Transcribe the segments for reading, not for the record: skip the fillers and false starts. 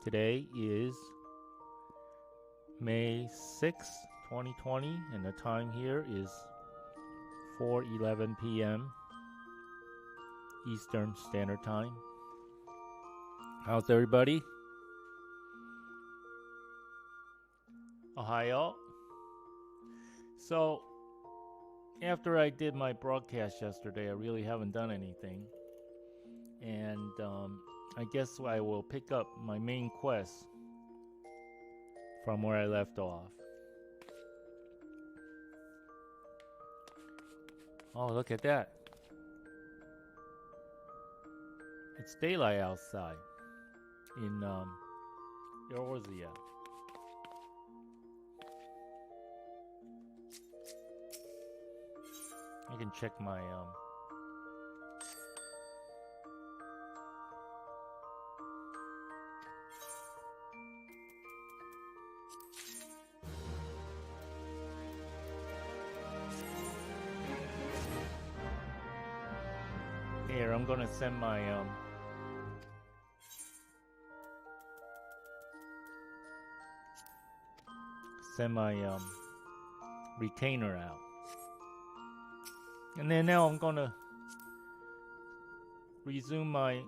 Today is May 6, 2020, and the time here is 4:11 p.m. Eastern Standard Time. How's everybody? Ohio. So, after I did my broadcast yesterday, I really haven't done anything. And I guess I will pick up my main quest from where I left off. Oh, look at that. It's daylight outside in Eorzea. I can check my here, I'm gonna send my retainer out. And then now I'm gonna resume my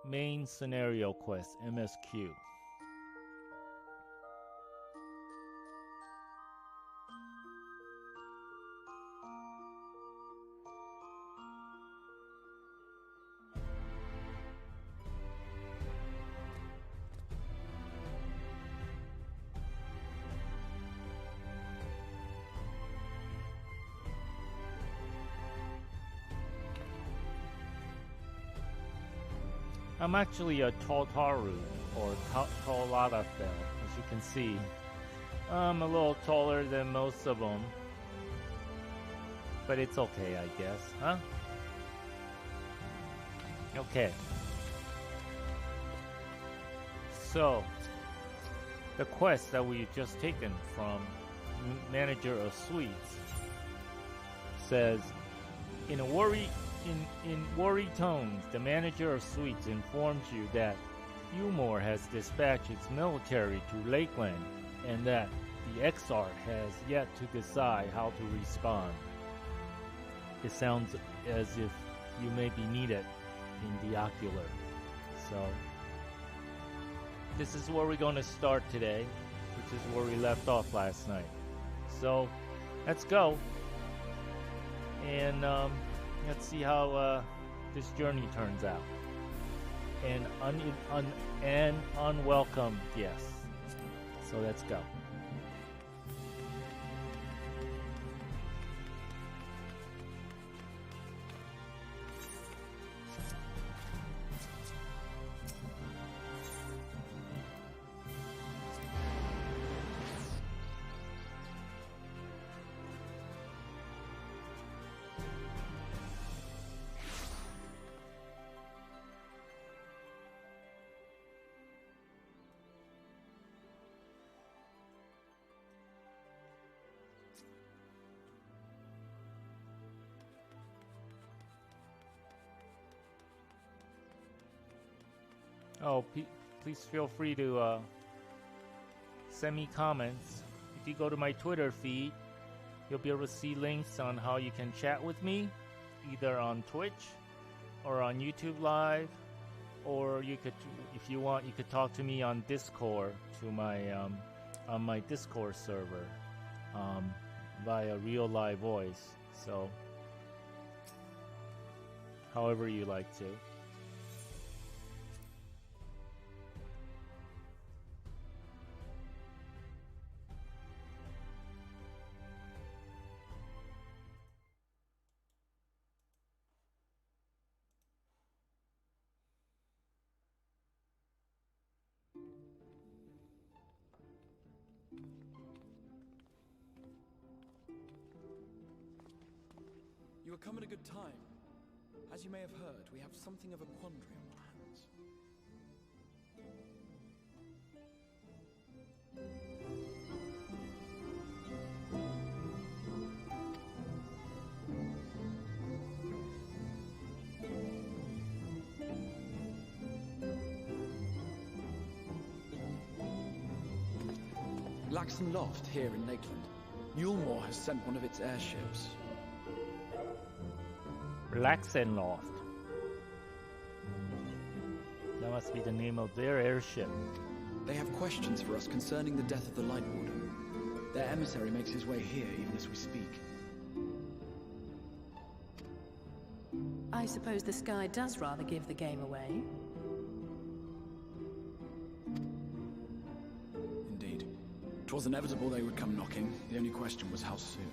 main scenario quest, MSQ. I'm actually a Toltaru, or Toladafel, as you can see. I'm a little taller than most of them. But it's okay, I guess, huh? Okay. So, the quest that we've just taken from Manager of Suites says, in worry tones, the Manager of Suites informs you that Umor has dispatched its military to Lakeland and that the Exarch has yet to decide how to respond. It sounds as if you may be needed in the ocular. So, this is where we're going to start today, which is where we left off last night. So, let's go. And, let's see how this journey turns out. And an unwelcome guest. So let's go. Oh, please feel free to send me comments. If you go to my Twitter feed, you'll be able to see links on how you can chat with me, either on Twitch or on YouTube Live, or you could, if you want, you could talk to me on Discord to my on my Discord server via real live voice. So, however you like to. You have come at a good time. As you may have heard, we have something of a quandary on our hands. Laxon Loft here in Lakeland. Yulmore has sent one of its airships. Laxon Loft. That must be the name of their airship. They have questions for us concerning the death of the Light Warden. Their emissary makes his way here even as we speak. I suppose the sky does rather give the game away. Indeed. 'Twas inevitable they would come knocking. The only question was how soon.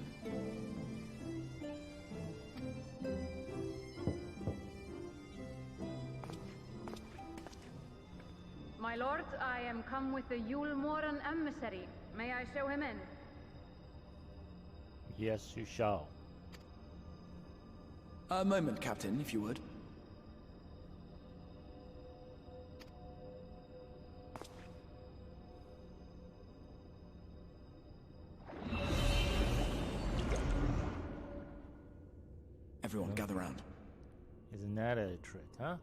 My lord, I am come with the Yulmoran emissary. May I show him in? Yes, you shall. A moment, Captain, if you would. Everyone, gather round. Isn't that a trick, huh?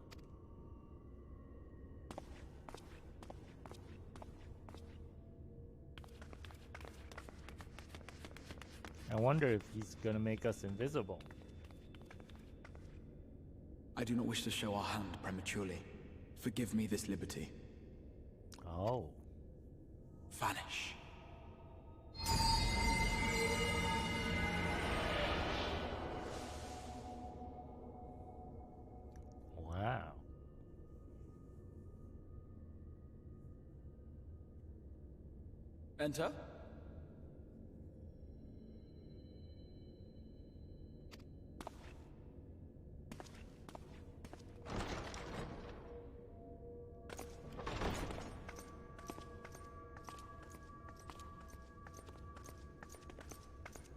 I wonder if he's gonna make us invisible. I do not wish to show our hand prematurely. Forgive me this liberty. Oh. Vanish. Wow. Enter.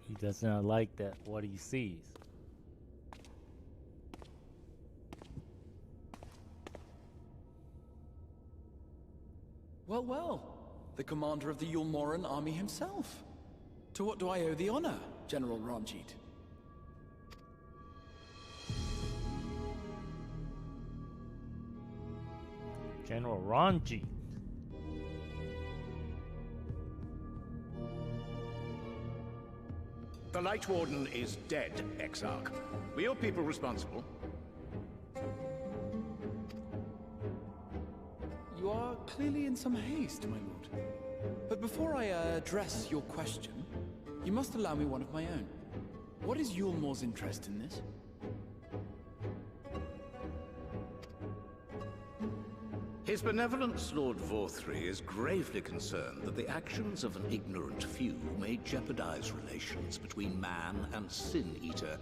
He does not like that what he sees. Well, well. The commander of the Yulmoran army himself. To what do I owe the honor, General Ranjit? General Ranjit. The Light Warden is dead, Exarch. Were your people responsible? You are clearly in some haste, my lord. But before I address your question, you must allow me one of my own. What is Yulmore's interest in this? His benevolence, Lord Vorthri, is gravely concerned that the actions of an ignorant few may jeopardize relations between man and Sin-Eater.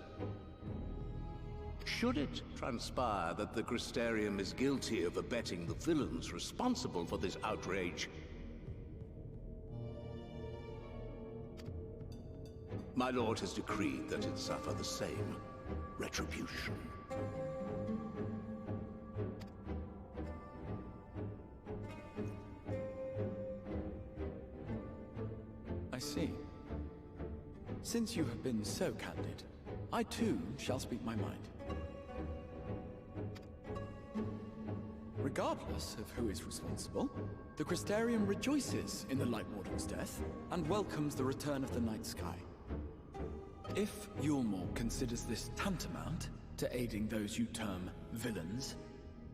Should it transpire that the Crystarium is guilty of abetting the villains responsible for this outrage, my lord has decreed that it suffer the same retribution. I see. Since you have been so candid, I too shall speak my mind. Regardless of who is responsible, the Crystarium rejoices in the Light Warden's death and welcomes the return of the night sky. If Yulmore considers this tantamount to aiding those you term villains,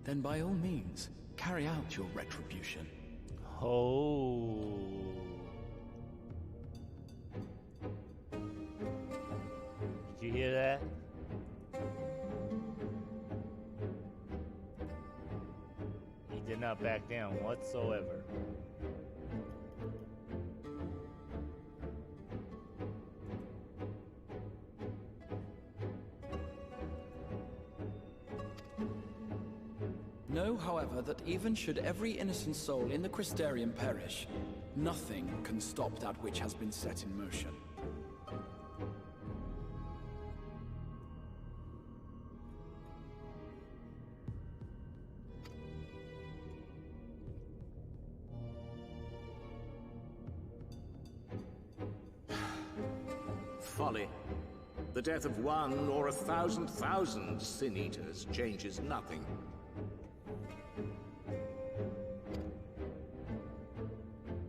then by all means, carry out your retribution. Oh. Did you hear that? He did not back down whatsoever. Know, however, that even should every innocent soul in the Crystarium perish, nothing can stop that which has been set in motion. Folly. The death of one or 1,000,000 Sin-Eaters changes nothing.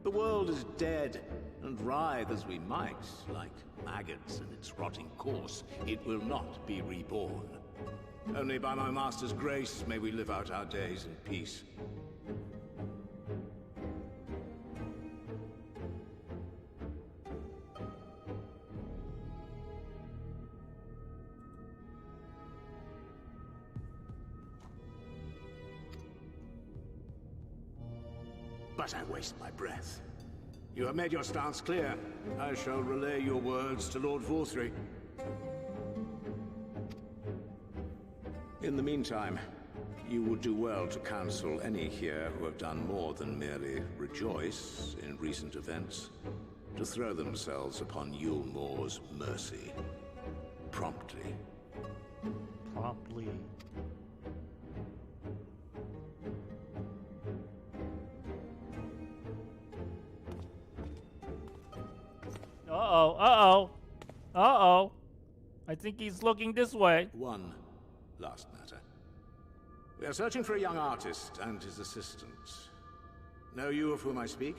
The world is dead, And writhe as we might, like maggots in its rotting corpse, it will not be reborn. Only by my master's grace may we live out our days in peace. But I waste my breath. You have made your stance clear. I shall relay your words to Lord VF14. In the meantime, you would do well to counsel any here who have done more than merely rejoice in recent events, to throw themselves upon Yulmore's mercy. Promptly. Promptly. Uh-oh, uh-oh, uh-oh. I think he's looking this way. One last matter. We are searching for a young artist and his assistant. Know you of whom I speak?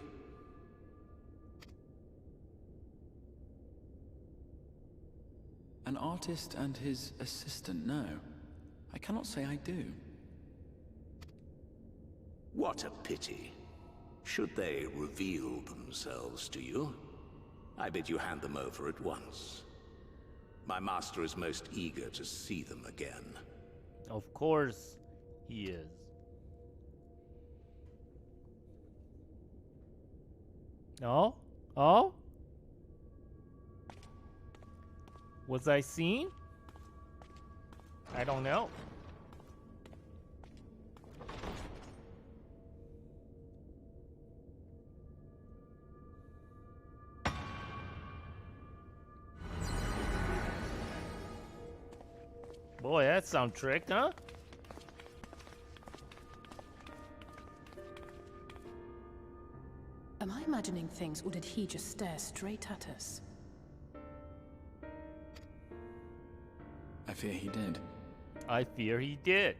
An artist and his assistant, no. I cannot say I do. What a pity. Should they reveal themselves to you, I bid you hand them over at once. My master is most eager to see them again. Of course he is. Oh? Oh? Was I seen? I don't know. Boy, that sound tricked, huh? Am I imagining things, or did he just stare straight at us? I fear he did. I fear he did.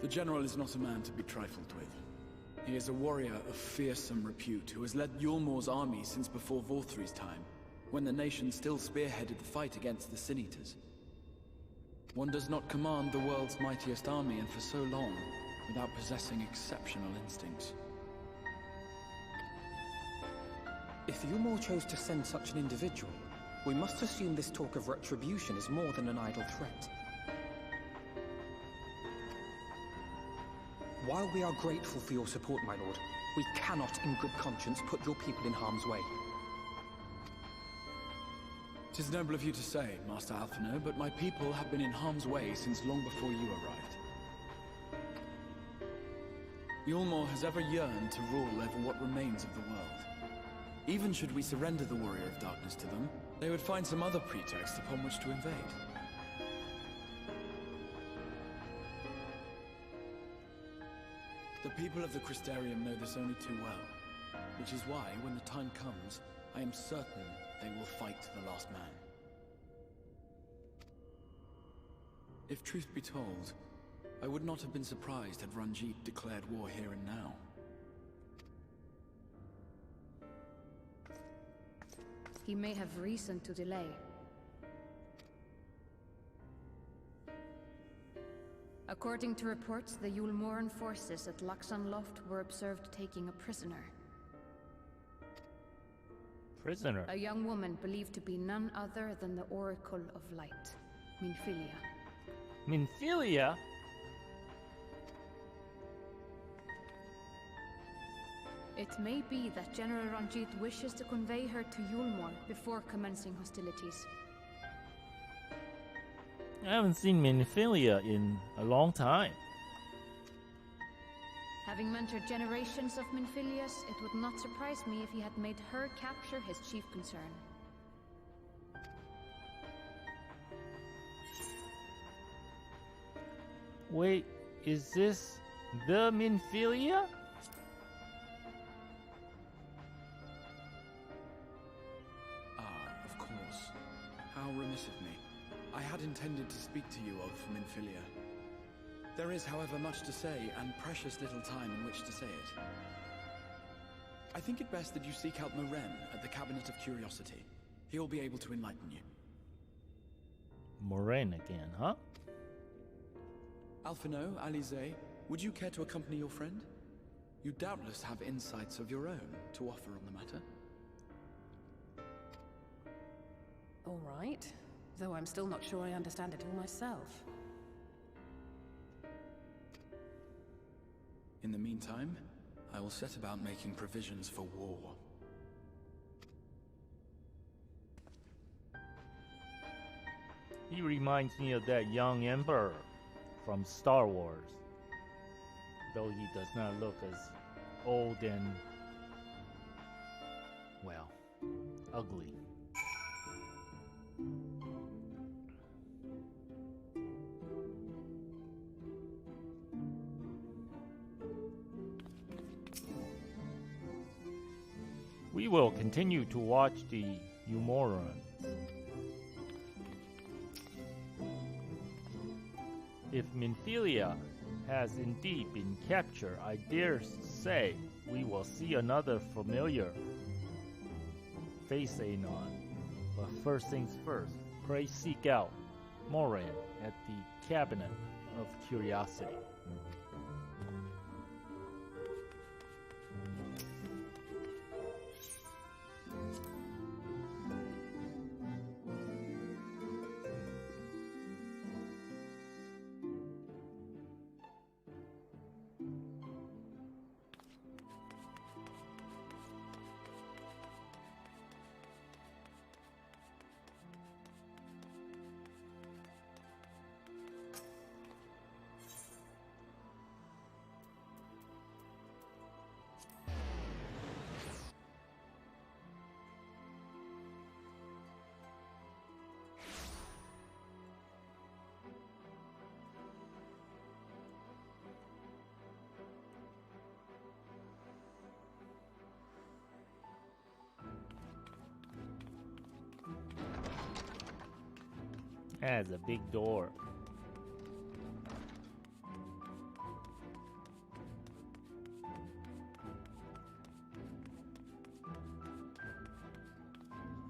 The General is not a man to be trifled with. He is a warrior of fearsome repute who has led Yulmore's army since before VF14's time, when the nation still spearheaded the fight against the Sin-Eaters. One does not command the world's mightiest army, and for so long, without possessing exceptional instincts. If Yulmore chose to send such an individual, we must assume this talk of retribution is more than an idle threat. While we are grateful for your support, my lord, we cannot in good conscience put your people in harm's way. 'Tis noble of you to say, Master Alphinaud, but my people have been in harm's way since long before you arrived. Yulmore has ever yearned to rule over what remains of the world. Even should we surrender the Warrior of Darkness to them, they would find some other pretext upon which to invade. The people of the Crystarium know this only too well, which is why, when the time comes, I am certain they will fight to the last man. If truth be told, I would not have been surprised had Ranjit declared war here and now. He may have reason to delay. According to reports, the Yulmoran forces at Laxan Loft were observed taking a prisoner. Prisoner. A young woman believed to be none other than the Oracle of Light, Minfilia. Minfilia? It may be that General Ranjit wishes to convey her to Yulmore before commencing hostilities. I haven't seen Minfilia in a long time. Having mentored generations of Minfilias, it would not surprise me if he had made her capture his chief concern. Wait, is this the Minfilia? Of course. How remiss of me. I had intended to speak to you of Minfilia. There is, however, much to say, and precious little time in which to say it. I think it best that you seek out Moren at the Cabinet of Curiosity. He'll be able to enlighten you. Moraine again, huh? Alphino, Alize, would you care to accompany your friend? You doubtless have insights of your own to offer on the matter. All right. Though I'm still not sure I understand it all myself. In the meantime, I will set about making provisions for war. He reminds me of that young emperor from Star Wars. Though he does not look as old and, well, ugly. We will continue to watch the Umorans. If Minfilia has indeed been captured, I dare say we will see another familiar face anon. But first things first, pray seek out Moraine at the Cabinet of Curiosity. That's a big door.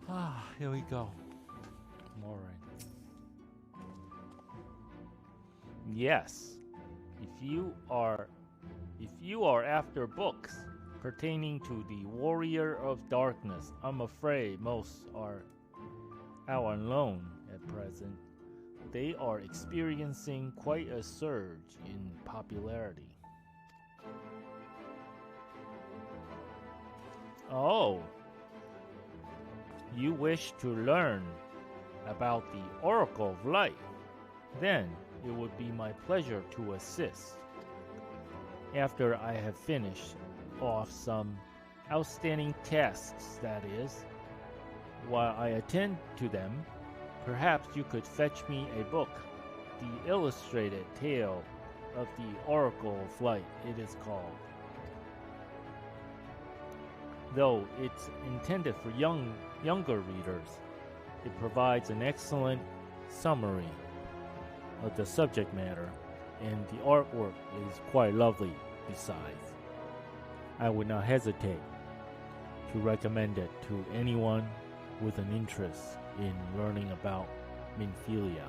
Ah, here we go. Moraine. Yes. If you are after books pertaining to the Warrior of Darkness, I'm afraid most are out on loan at present. They are experiencing quite a surge in popularity. Oh, you wish to learn about the Oracle of Light? Then it would be my pleasure to assist. After I have finished off some outstanding tasks, that is. While I attend to them, perhaps you could fetch me a book, the illustrated tale of the Oracle of Light, it is called. Though it's intended for younger readers, it provides an excellent summary of the subject matter, and the artwork is quite lovely besides. I would not hesitate to recommend it to anyone with an interest in learning about Minfilia.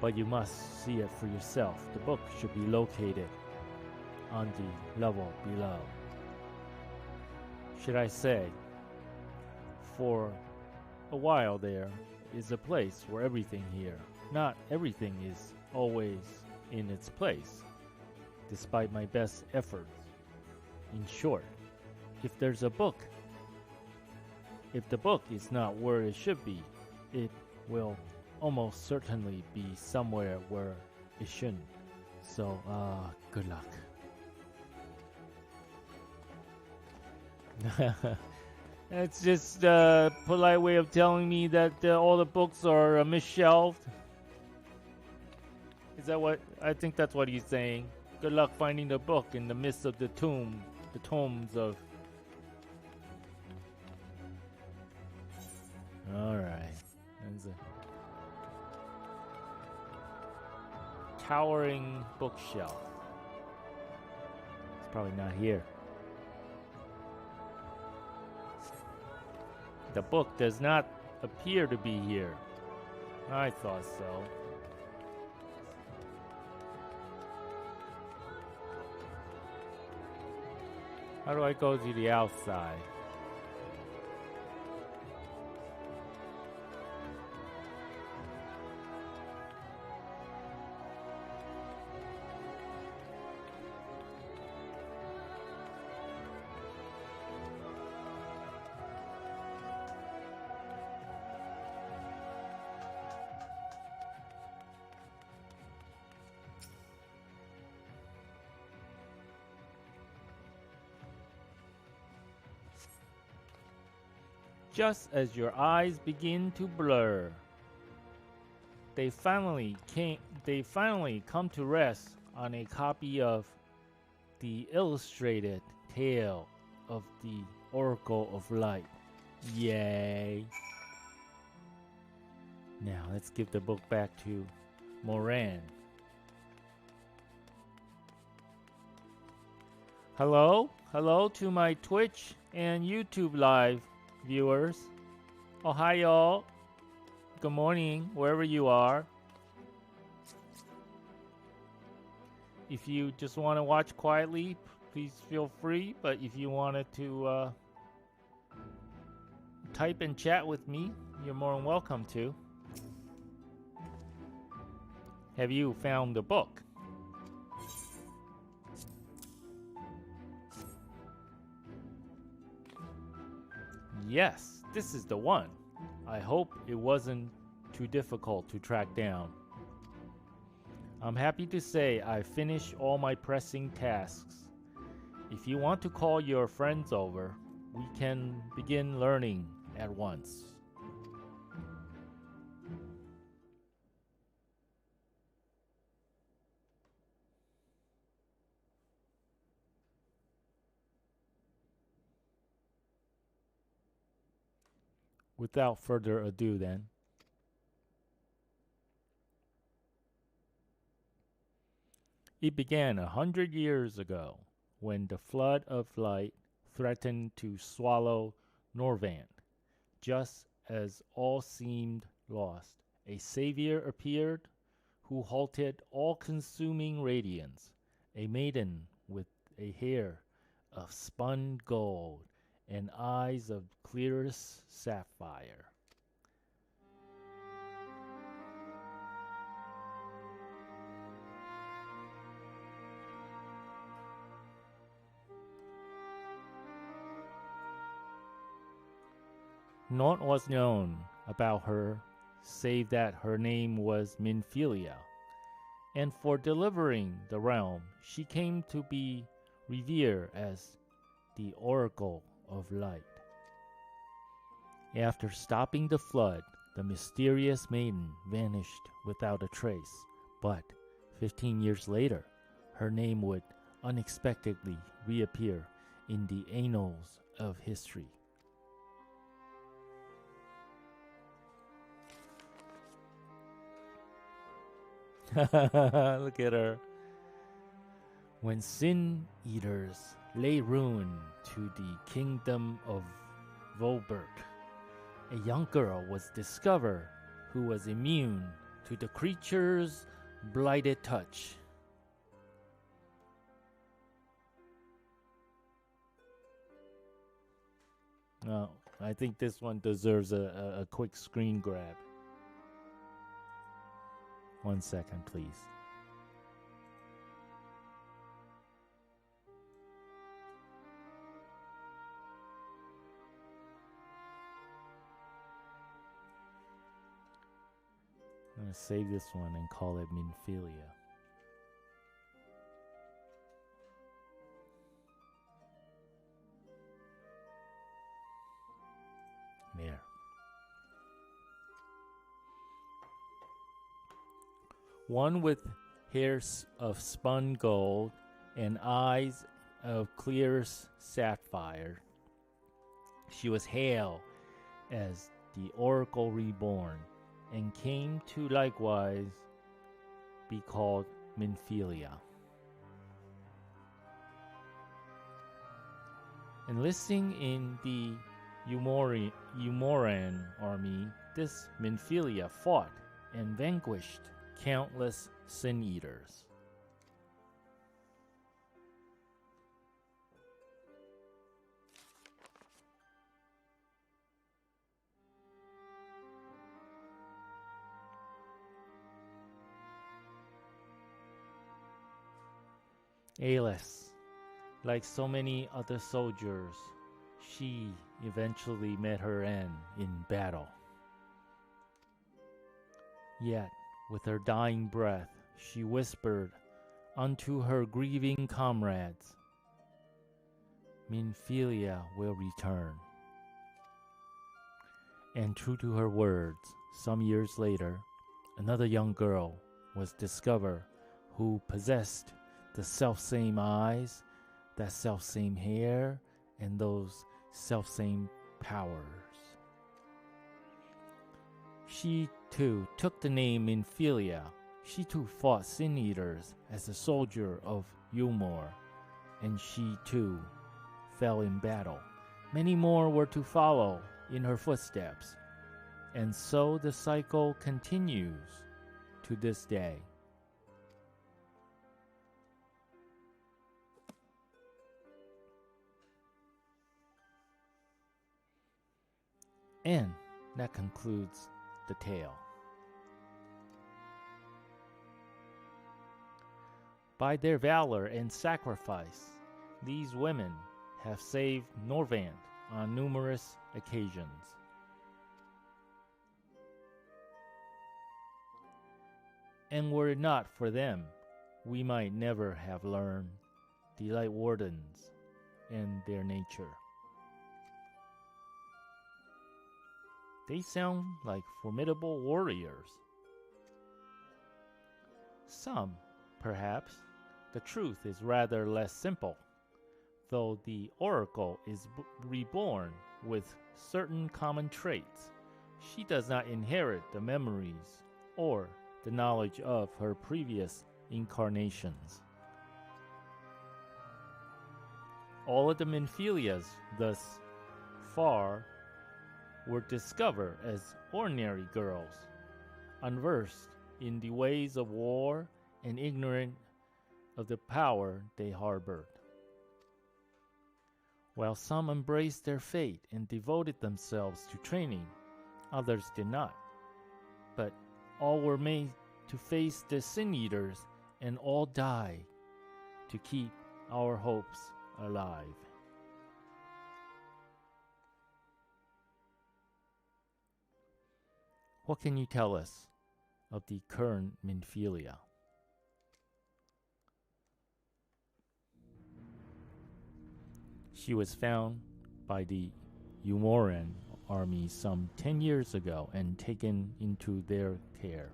But you must see it for yourself. The book should be located on the level below. Should I say, for a while there is a place where everything here, not everything is always in its place, despite my best efforts. In short, if there's a book, if the book is not where it should be, it will almost certainly be somewhere where it shouldn't. So, good luck. That's just a polite way of telling me that all the books are misshelved. Is that what? I think that's what he's saying. Good luck finding the book in the midst of the tomes of... Alright. That's a towering bookshelf. It's probably not here. the book does not appear to be here. I thought so. How do I go to the outside? Just as your eyes begin to blur, they finally come to rest on a copy of the illustrated tale of the Oracle of Light. Yay. Now let's give the book back to Moran. Hello to my Twitch and YouTube live viewers. Oh, hi y'all. Good morning, wherever you are. If you just want to watch quietly, please feel free. But if you wanted to type and chat with me, you're more than welcome to. Have you found the book? Yes, this is the one. I hope it wasn't too difficult to track down. I'm happy to say I finished all my pressing tasks. If you want to call your friends over, we can begin learning at once. Without further ado then. It began 100 years ago when the flood of light threatened to swallow Norvant. Just as all seemed lost, a savior appeared who halted all-consuming radiance, a maiden with a hair of spun gold and eyes of clearest sapphire. Naught was known about her, save that her name was Minfilia, and for delivering the realm, she came to be revered as the Oracle of Light. After stopping the flood, the mysterious maiden vanished without a trace, but 15 years later, her name would unexpectedly reappear in the annals of history. Look at her. When sin eaters lay ruin to the kingdom of Volberg, a young girl was discovered who was immune to the creature's blighted touch. Oh, I think this one deserves a quick screen grab. 1 second, please. I'm going to save this one and call it Minfilia. There. One with hairs of spun gold and eyes of clearest sapphire. She was hailed as the Oracle Reborn, and came to likewise be called Minfilia. Enlisting in the Umoran army, this Minfilia fought and vanquished countless Sin Eaters. Alis, like so many other soldiers, she eventually met her end in battle. Yet, with her dying breath, she whispered unto her grieving comrades, Minfilia will return. And true to her words, some years later, another young girl was discovered who possessed the selfsame eyes, that selfsame hair, and those selfsame powers. She too took the name Minfilia. She too fought Sin Eaters as a soldier of Ulmor, and she too fell in battle. Many more were to follow in her footsteps, and so the cycle continues to this day. And that concludes the tale. By their valor and sacrifice, these women have saved Norvant on numerous occasions. And were it not for them, we might never have learned the Light Wardens and their nature. They sound like formidable warriors. Some, perhaps, the truth is rather less simple, though the Oracle is reborn with certain common traits. She does not inherit the memories or the knowledge of her previous incarnations. All of the Minfilias thus far were discovered as ordinary girls, unversed in the ways of war and ignorant of the power they harbored. While some embraced their fate and devoted themselves to training, others did not. But all were made to face the Sin Eaters, and all died to keep our hopes alive. What can you tell us of the current Minfilia? She was found by the Umoran army some 10 years ago and taken into their care,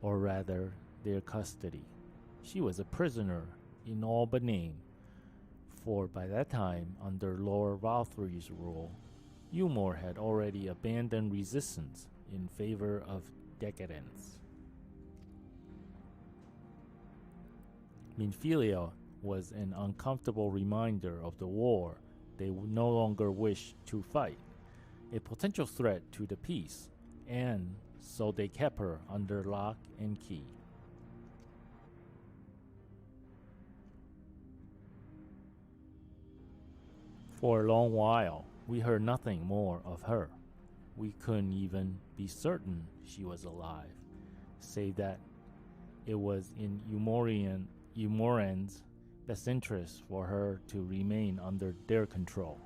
or rather their custody. She was a prisoner in all but name, for by that time, under Lord Valthry's rule, Ulmor had already abandoned resistance in favor of decadence. Minfilia was an uncomfortable reminder of the war they no longer wished to fight, a potential threat to the peace, and so they kept her under lock and key. For a long while, we heard nothing more of her. We couldn't even be certain she was alive, save that it was in Umoran's best interest for her to remain under their control.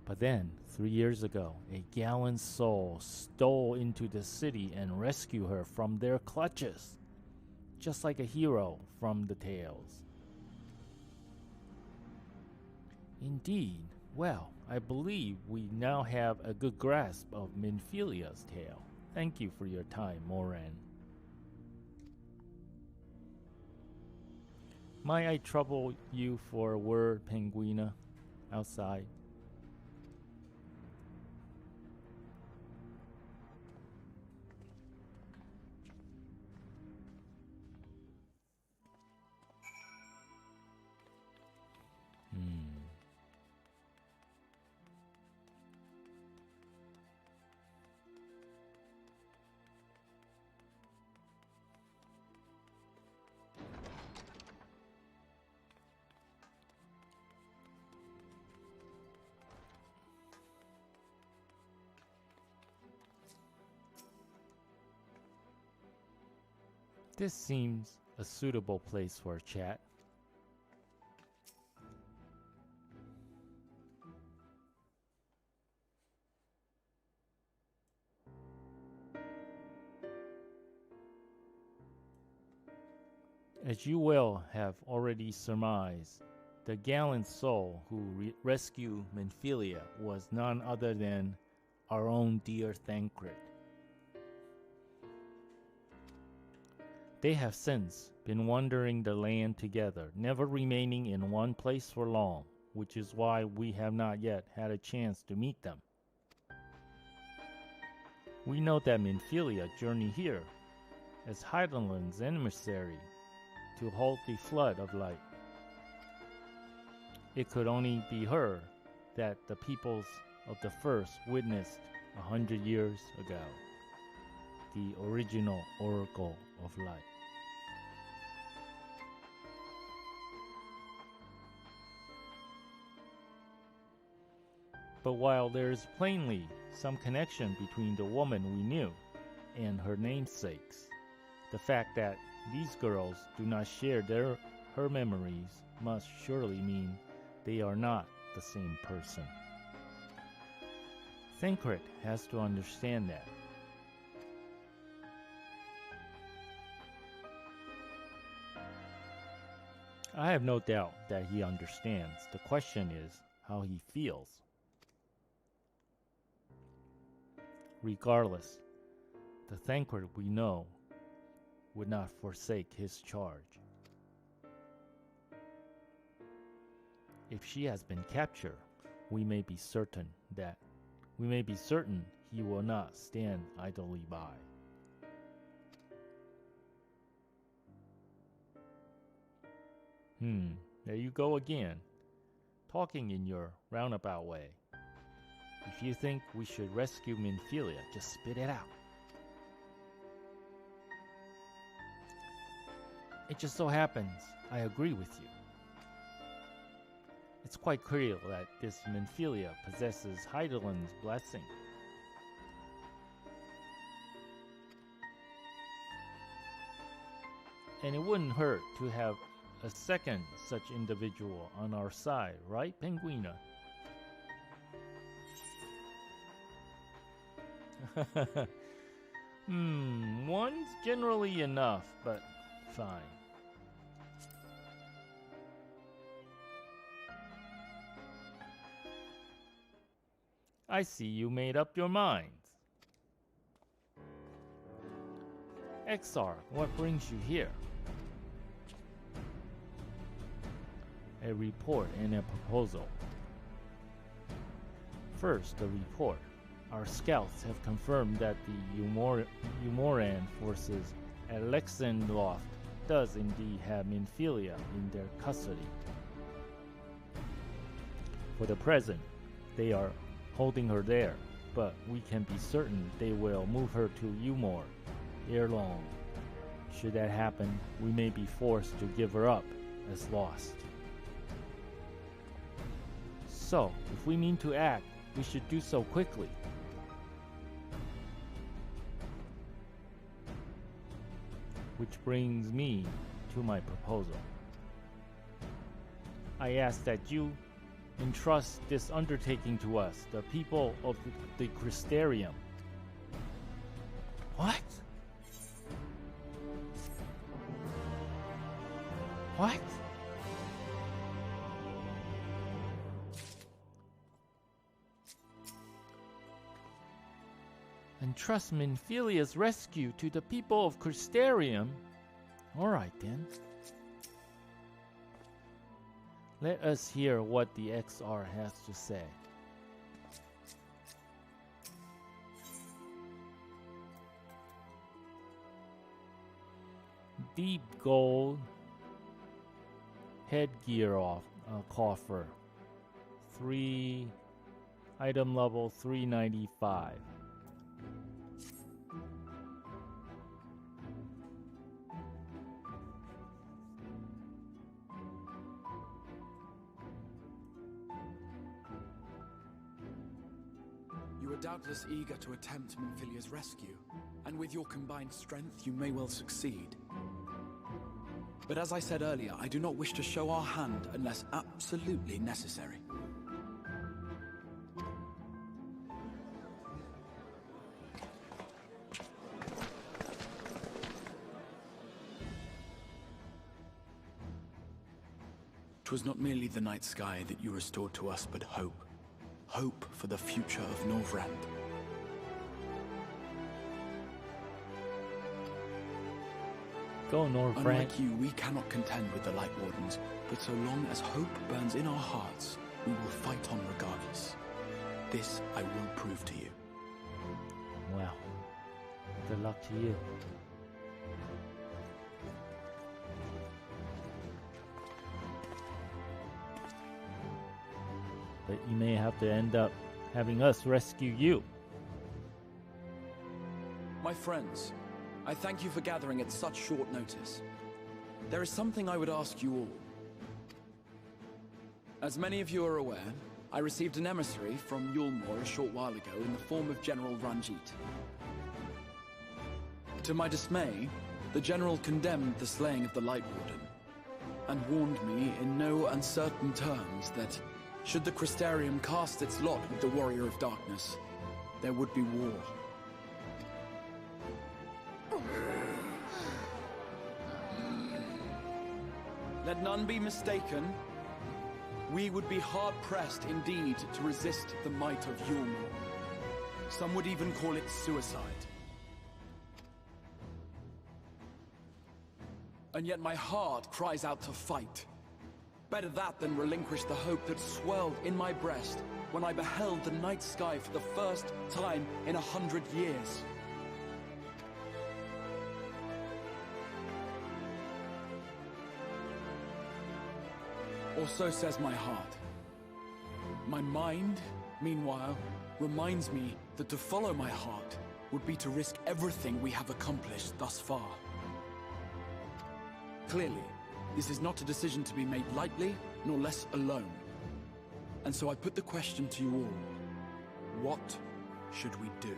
But then, 3 years ago, a gallant soul stole into the city and rescued her from their clutches, just like a hero from the tales. Indeed, well, I believe we now have a good grasp of Minfilia's tale. Thank you for your time, Moran. Might I trouble you for a word, Penguina, outside? This seems a suitable place for a chat. As you will have already surmised, the gallant soul who rescued Menphilia was none other than our own dear Thancred. They have since been wandering the land together, never remaining in one place for long, which is why we have not yet had a chance to meet them. We know that Menphilia journeyed here as Hydaelyn's emissary to halt the flood of light. It could only be her that the peoples of the First witnessed 100 years ago, the original Oracle of Light. But while there is plainly some connection between the woman we knew and her namesakes, the fact that these girls do not share her memories must surely mean they are not the same person. Thancred has to understand that. I have no doubt that he understands. The question is how he feels. Regardless, the Thancred we know would not forsake his charge. If she has been captured, we may be certain he will not stand idly by. There you go again, talking in your roundabout way. If you think we should rescue Menphilia, just spit it out. It just so happens I agree with you. It's quite clear that this Menphilia possesses Hydaelyn's blessing. And it wouldn't hurt to have a second such individual on our side, right, Penguina? One's generally enough, but fine. I see you made up your minds. XR, what brings you here? A report and a proposal. First, the report. Our scouts have confirmed that the Umoran forces at Lexenloft does indeed have Menphilia in their custody. For the present, they are holding her there, but we can be certain they will move her to Umor ere long. Should that happen, we may be forced to give her up as lost. So, if we mean to act, we should do so quickly. Which brings me to my proposal. I ask that you entrust this undertaking to us, the people of the Crystarium. What? What? Entrust Menphilia's rescue to the people of Crystarium? Alright then. Let us hear what the XR has to say. Deep gold headgear coffer. 3 item level 395. You are doubtless eager to attempt Menphilia's rescue, and with your combined strength, you may well succeed. But as I said earlier, I do not wish to show our hand unless absolutely necessary. Twas not merely the night sky that you restored to us, but hope. Hope for the future of Norvrand. Go, Norvrand. Unlike you, we cannot contend with the Light Wardens, but so long as hope burns in our hearts, we will fight on regardless. This I will prove to you. Well, good luck to you. But you may have to end up having us rescue you. My friends, I thank you for gathering at such short notice. There is something I would ask you all. As many of you are aware, I received an emissary from Yulmore a short while ago in the form of General Ranjit. To my dismay, the General condemned the slaying of the Light Warden, and warned me in no uncertain terms that, should the Crystarium cast its lot with the Warrior of Darkness, there would be war. Let none be mistaken. We would be hard-pressed indeed to resist the might of Yulmore. Some would even call it suicide. And yet my heart cries out to fight. Better that than relinquish the hope that swelled in my breast when I beheld the night sky for the first time in 100 years. Or so says my heart. My mind, meanwhile, reminds me that to follow my heart would be to risk everything we have accomplished thus far. Clearly, this is not a decision to be made lightly, nor less alone. And so I put the question to you all. What should we do?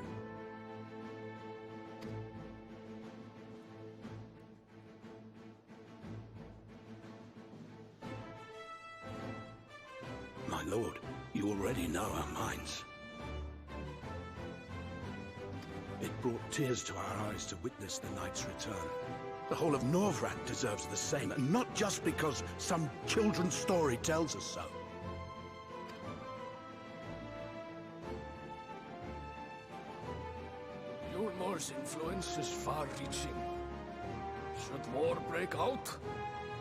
My lord, you already know our minds. It brought tears to our eyes to witness the knight's return. The whole of Norvrand deserves the same, and not just because some children's story tells us so. Yulmore's influence is far-reaching. Should war break out,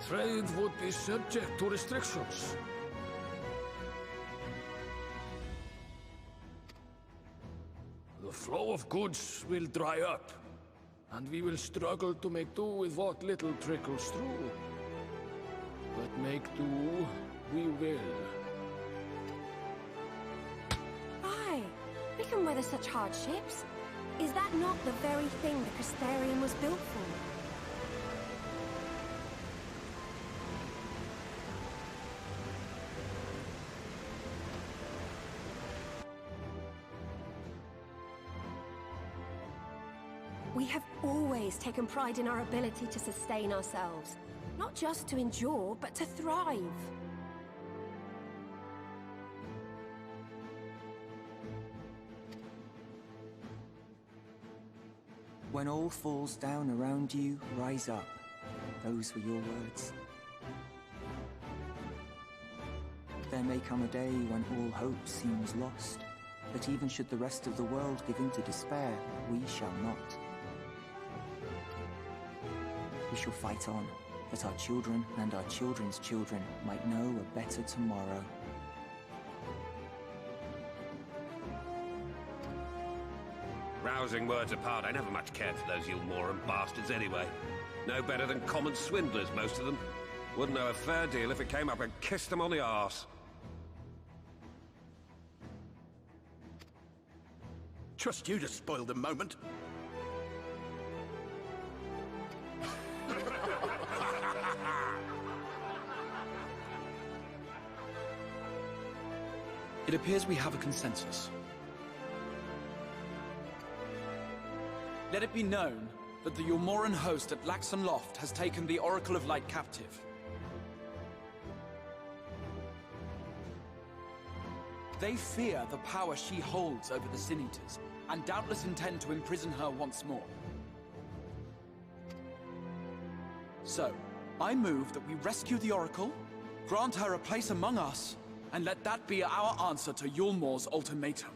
trade would be subject to restrictions. The flow of goods will dry up, and we will struggle to make do with what little trickles through. But make do, we will. Aye, we can weather such hardships. Is that not the very thing the Crystarium was built for? We have always taken pride in our ability to sustain ourselves. Not just to endure, but to thrive. When all falls down around you, rise up. Those were your words. There may come a day when all hope seems lost, but even should the rest of the world give in to despair, we shall not. We shall fight on, that our children and our children's children might know a better tomorrow. Rousing words apart, I never much cared for those Yulmoran bastards anyway. No better than common swindlers, most of them. Wouldn't know a fair deal if it came up and kissed them on the arse. Trust you to spoil the moment. It appears we have a consensus. Let it be known that the Yulmoran host at Laxon Loft has taken the Oracle of Light captive. They fear the power she holds over the Sin Eaters, and doubtless intend to imprison her once more. So, I move that we rescue the Oracle, grant her a place among us, and let that be our answer to Yulmor's ultimatum.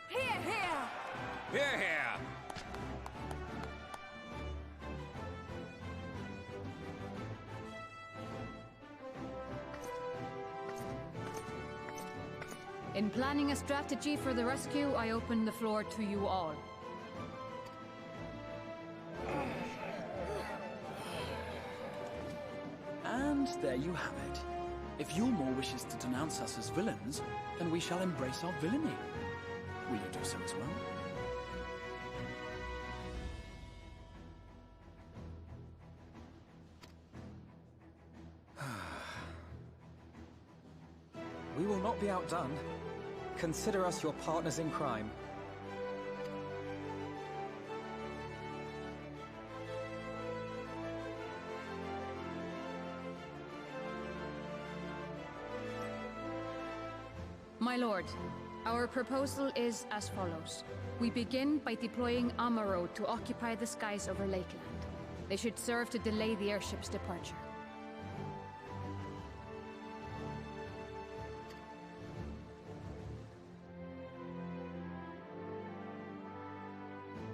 Hear, hear! Hear, hear! In planning a strategy for the rescue, I open the floor to you all. And there you have it. If Yulmor wishes to denounce us as villains, then we shall embrace our villainy. Will you do so as well? We will not be outdone. Consider us your partners in crime. My lord, our proposal is as follows. We begin by deploying Amaro to occupy the skies over Lakeland. They should serve to delay the airship's departure.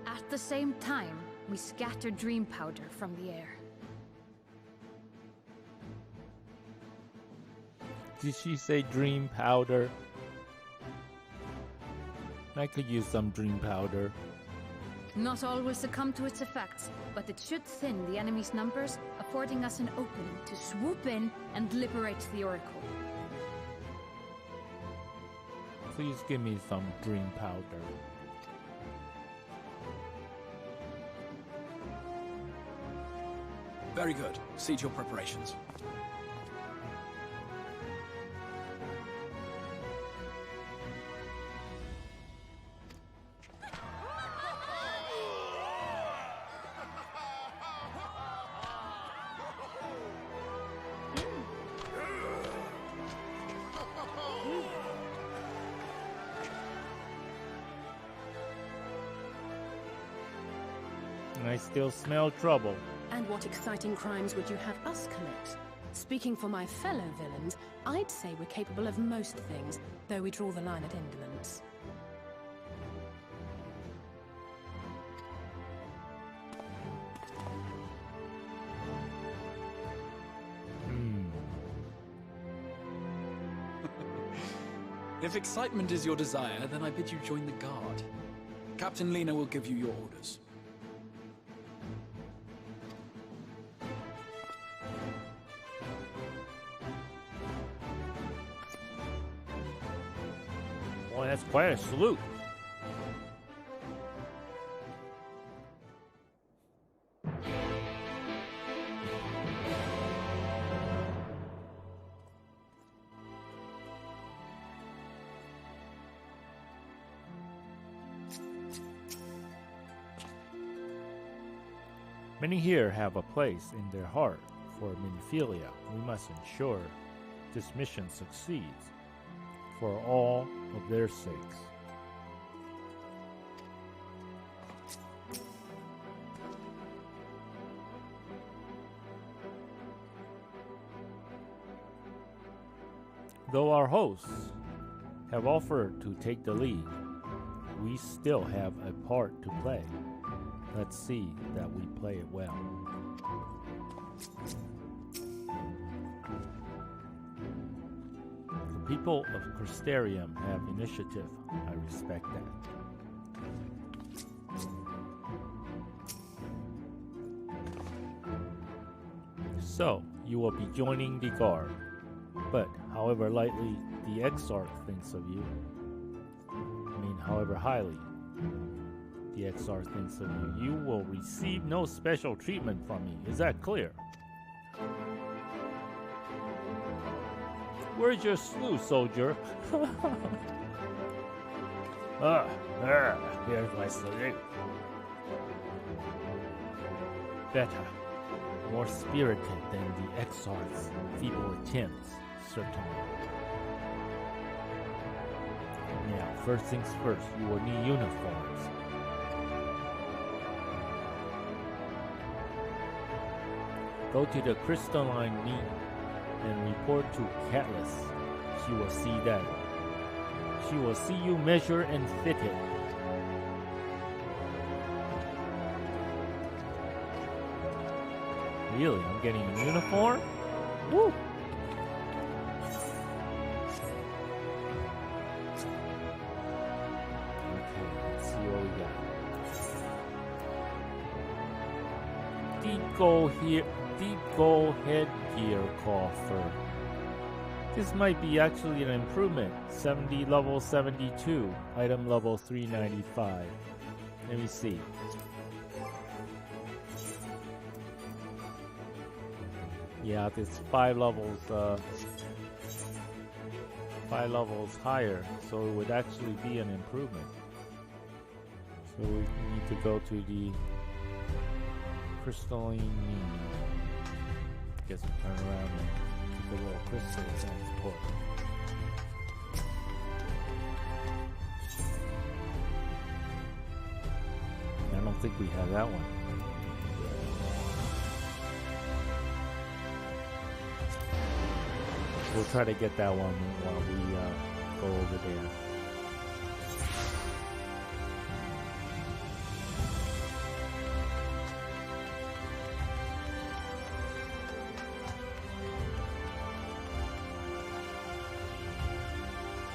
At the same time, we scatter dream powder from the air. Did she say dream powder? I could use some dream powder. Not all will succumb to its effects, but it should thin the enemy's numbers, affording us an opening to swoop in and liberate the Oracle. Please give me some dream powder. Very good. See to your preparations. I still smell trouble. And what exciting crimes would you have us commit? Speaking for my fellow villains, I'd say we're capable of most things, though we draw the line at indolence. If excitement is your desire, then I bid you join the guard. Captain Lena will give you your orders. Boy, that's quite a salute. Many here have a place in their heart for Minophilia. We must ensure this mission succeeds for all of their sakes. Though our hosts have offered to take the lead, we still have a part to play. Let's see that we play it well. The people of Crystarium have initiative. I respect that. So, you will be joining the guard. But, however lightly the Exarch thinks of you, however highly the Exarch thinks of you, you will receive no special treatment from me. Is that clear? Where's your slew, soldier? Here's my salute. better. More spirited than the Exarch's feeble attempts, certainly. Now, first things first, you will need uniforms. Go to the crystalline meet and report to Catelys. She will see you measure and fit it. Really? I'm getting a uniform? Woo! Okay, let's see what we got. Deep gold headgear coffer. This might be actually an improvement. 70 level 72, item level 395. Let me see. Yeah, this 5 levels higher, so it would actually be an improvement. So we need to go to the crystalline. Guess we turn around and take a little crystal transport. I don't think we have that one. We'll try to get that one while we go over there.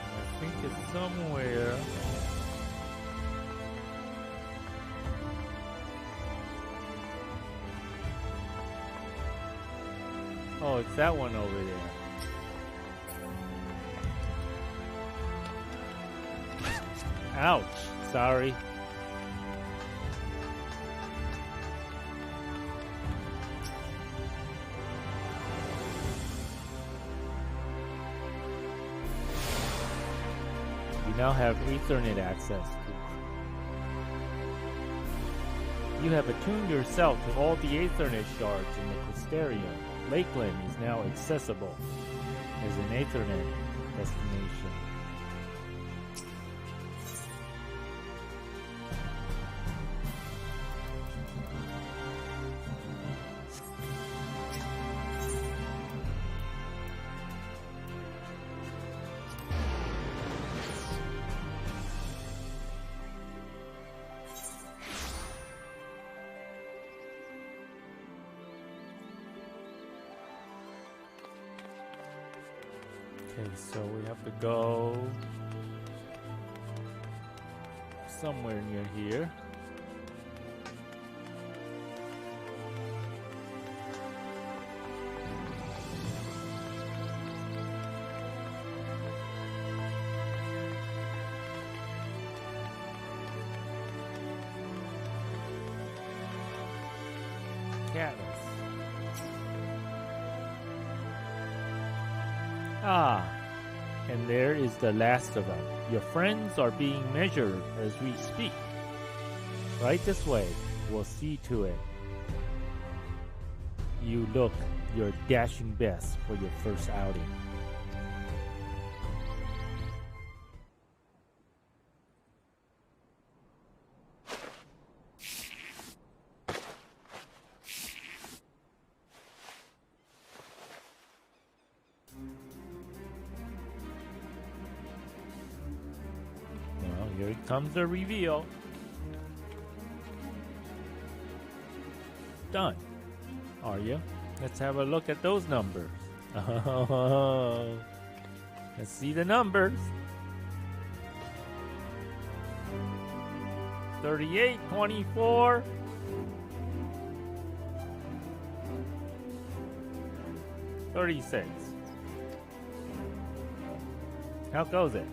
I think it's somewhere. Oh, it's that one over there. Ouch, sorry. You now have Ethernet access. You have attuned yourself to all the Ethernet shards in the Crystarium. Lakeland is now accessible as an Ethernet destination. Okay, so we have to go somewhere near here. Catelys. Ah, and there is the last of them. Your friends are being measured as we speak. Right this way. We'll see to it. You look your dashing best for your first outing. Here comes the reveal. Done. Are you? Let's have a look at those numbers. Oh, let's see the numbers. 38, 24. 36. How goes it?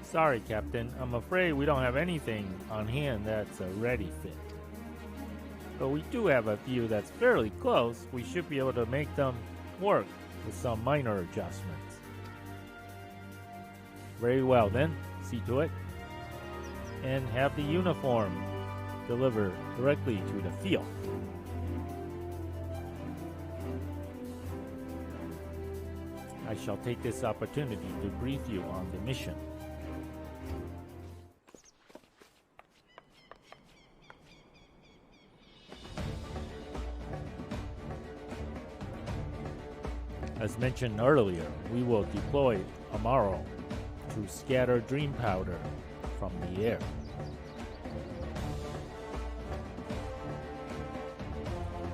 Sorry, Captain. I'm afraid we don't have anything on hand that's a ready fit. But we do have a few that's fairly close. We should be able to make them work with some minor adjustments. Very well then. See to it. and have the uniform delivered directly to the field. I shall take this opportunity to brief you on the mission. As mentioned earlier, we will deploy Amaro to scatter dream powder from the air.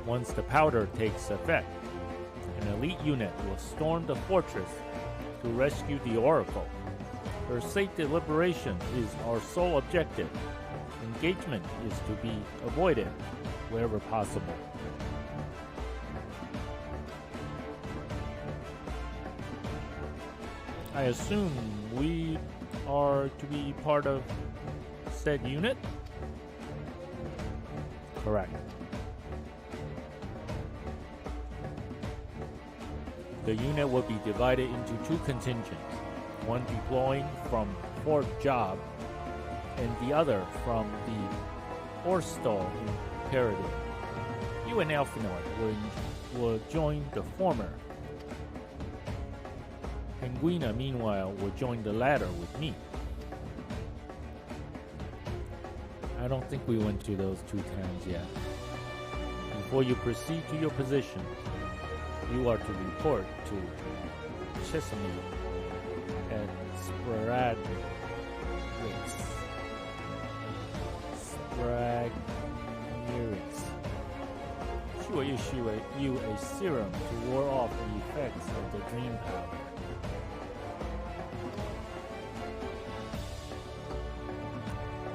Once the powder takes effect, an elite unit will storm the fortress to rescue the Oracle. Her safe liberation is our sole objective. Engagement is to be avoided wherever possible. I assume we are to be part of said unit? Correct. The unit will be divided into two contingents, one deploying from Fort Job and the other from the Orstal Imperative. You and Elfinoid will join the former. Penguina, meanwhile, will join the latter with me. I don't think we went to those two towns yet. Before you proceed to your position, you are to report to Chesame and Spragnix. She will issue you a serum to ward off the effects of the dream powder.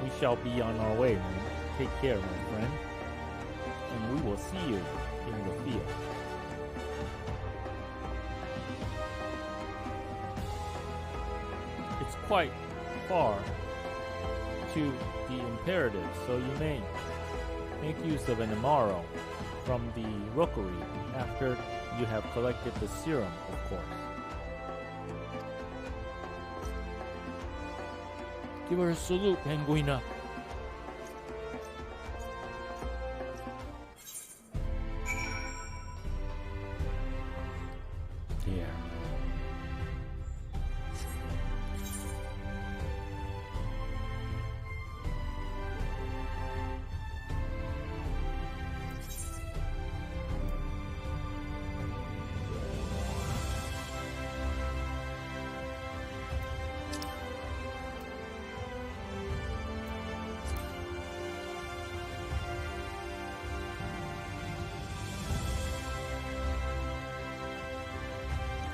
We shall be on our way, man. Take care, my friend. And we will see you in the field. It's quite far to the Imperative, so you may make use of an Amaro from the rookery after you have collected the serum, of course. Give her a salute, Penguina. Yeah.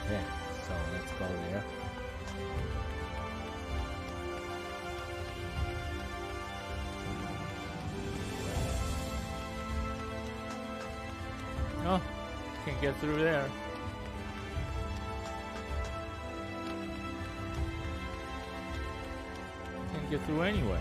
Okay, so let's go there. Oh, can't get through there. Can't get through anyway.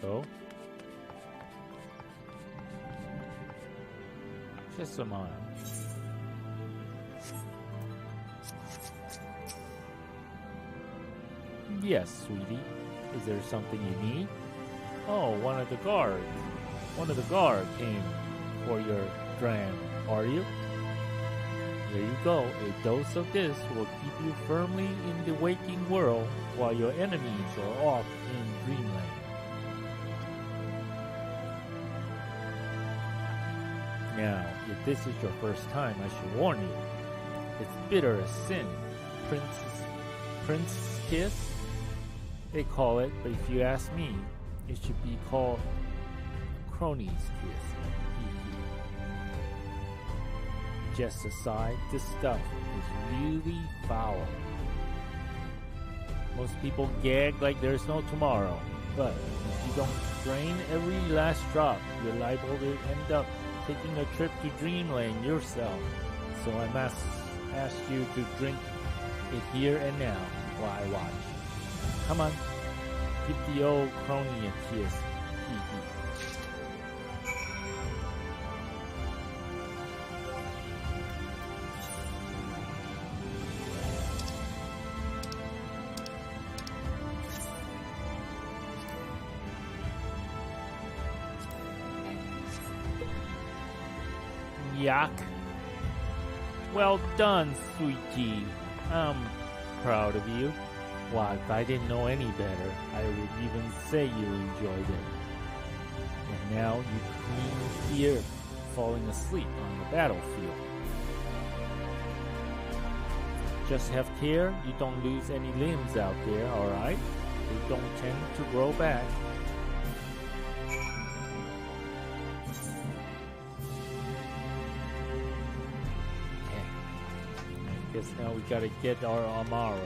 Go. Just a mile. Yes, sweetie. Is there something you need? Oh, one of the guard came for your dram, are you? There you go. A dose of this will keep you firmly in the waking world while your enemies are off in dreamland. Now, if this is your first time, I should warn you. It's bitter as sin. Prince's kiss? They call it, but if you ask me, it should be called crony's kiss. Just aside, this stuff is really foul. Most people gag like there's no tomorrow, but if you don't drain every last drop, you're liable to end up taking a trip to Dreamland yourself. So I must ask you to drink it here and now while I watch. Come on, give the old crony a kiss. Yuck. Well done, sweetie. I'm proud of you. Why, if I didn't know any better, I would even say you enjoyed it. And now you clean here, falling asleep on the battlefield. Just have care you don't lose any limbs out there, alright? They don't tend to grow back. Guess now we gotta get our Amaro.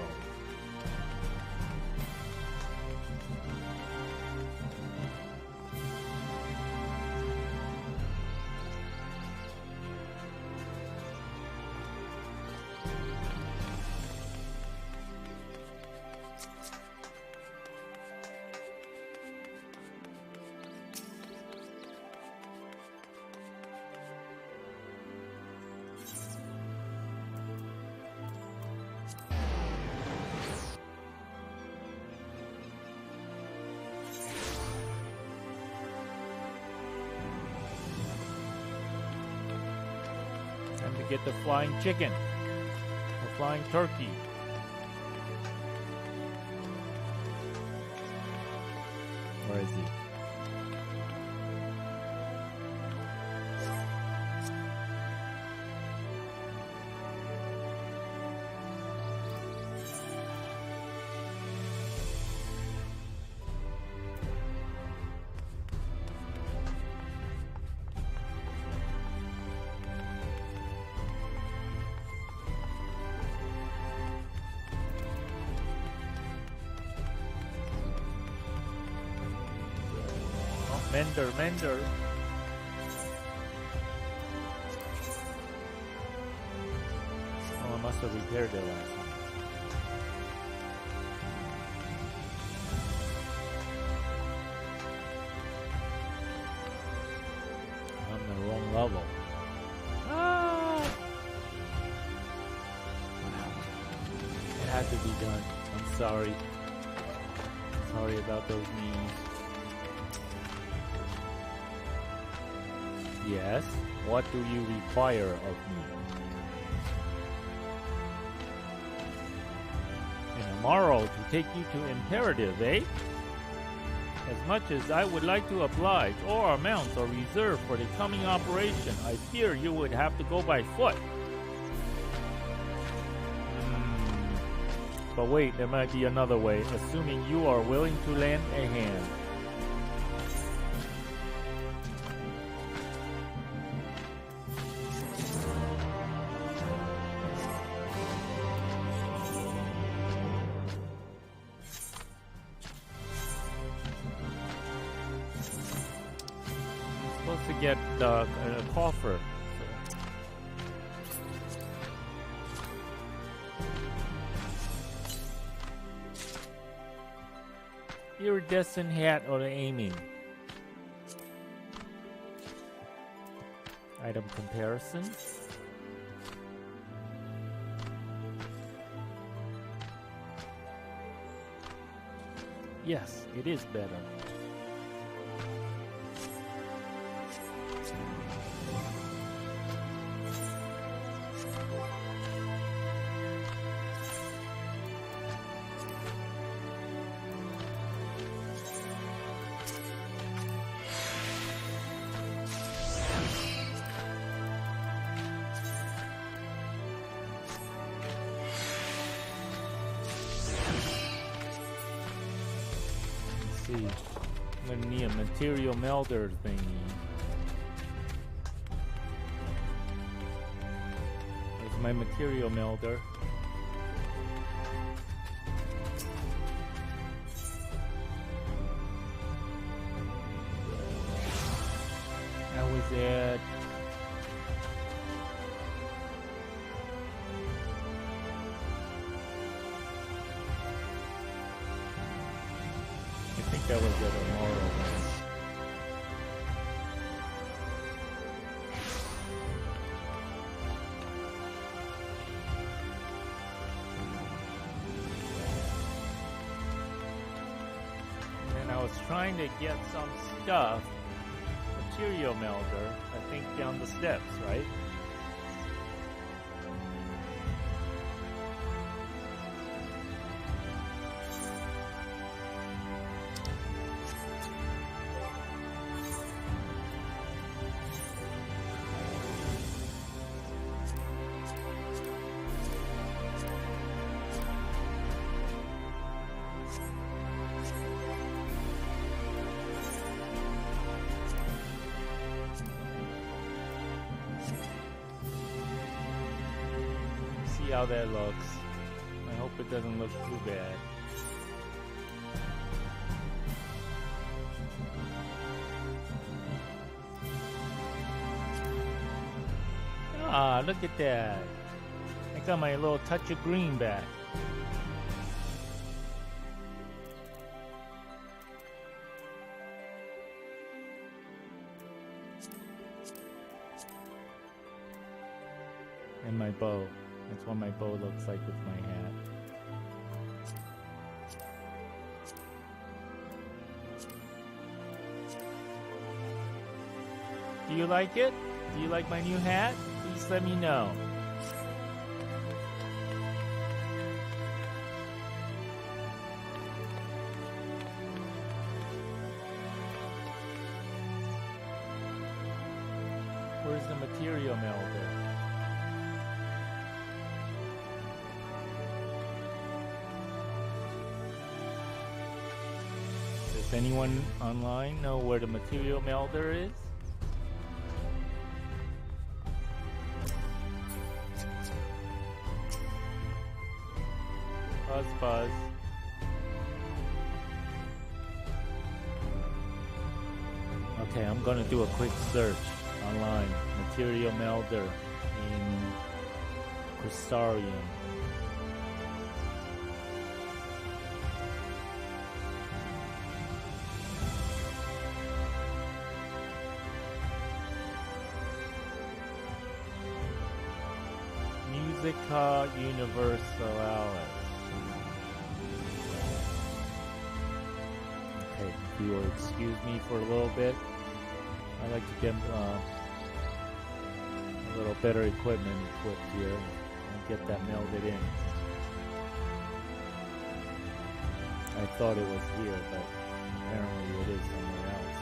Time to get the flying chicken. The flying turkey. Where is he? Mender. Oh, I must have repaired it last time. I'm the wrong level. Ah! It had to be done. I'm sorry. Sorry about those knees. Yes, what do you require of me? An Amaro to take you to Imperative, eh? As much as I would like to oblige, all our mounts are reserved for the coming operation. I fear you would have to go by foot. But wait, there might be another way, assuming you are willing to lend a hand. To get the coffer. Iridescent hat or aiming. Item comparison. Yes, it is better. see. I'm gonna need a material melder thingy. There's my material melder. That was it. I think that was the tomorrow one. And I was trying to get some stuff, material melder, I think down the steps, right? How that looks. I hope it doesn't look too bad. Ah, look at that. I got my little touch of green back. And my bow. That's what my bow looks like with my hat. Do you like it? Do you like my new hat? Please let me know. Where's the material melder? Does anyone online know where the material melder is? Buzz, buzz. Okay, I'm gonna do a quick search online. Material melder in Crystarium. Musica Universalis. Okay, if you will excuse me for a little bit, I'd like to get a little better equipment equipped here and get that melded in. I thought it was here, but apparently it is somewhere else.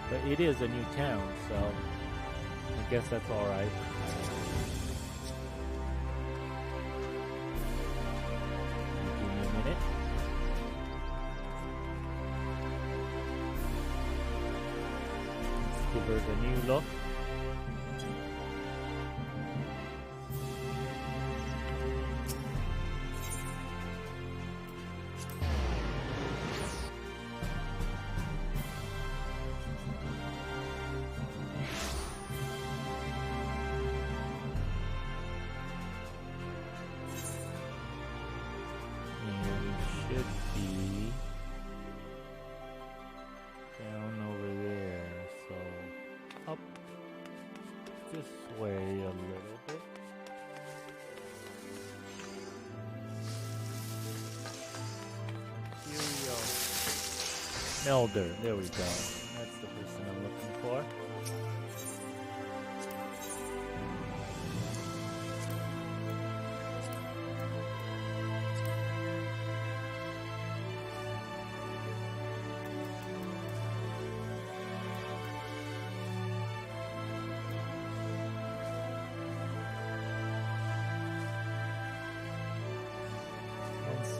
But it is a new town, so I guess that's alright. Give me a minute. Let's give her the new look. Melder, there we go. That's the person I'm looking for.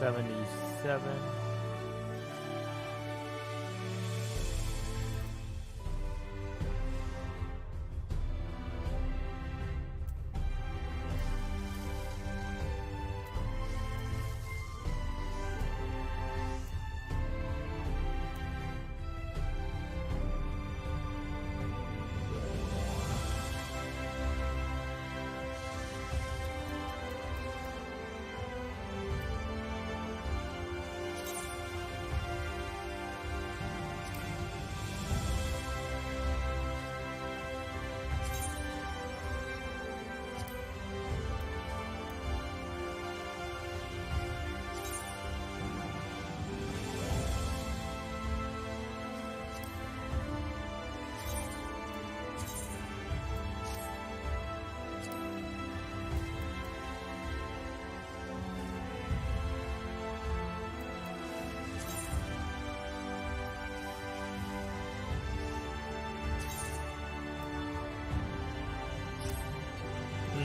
$177.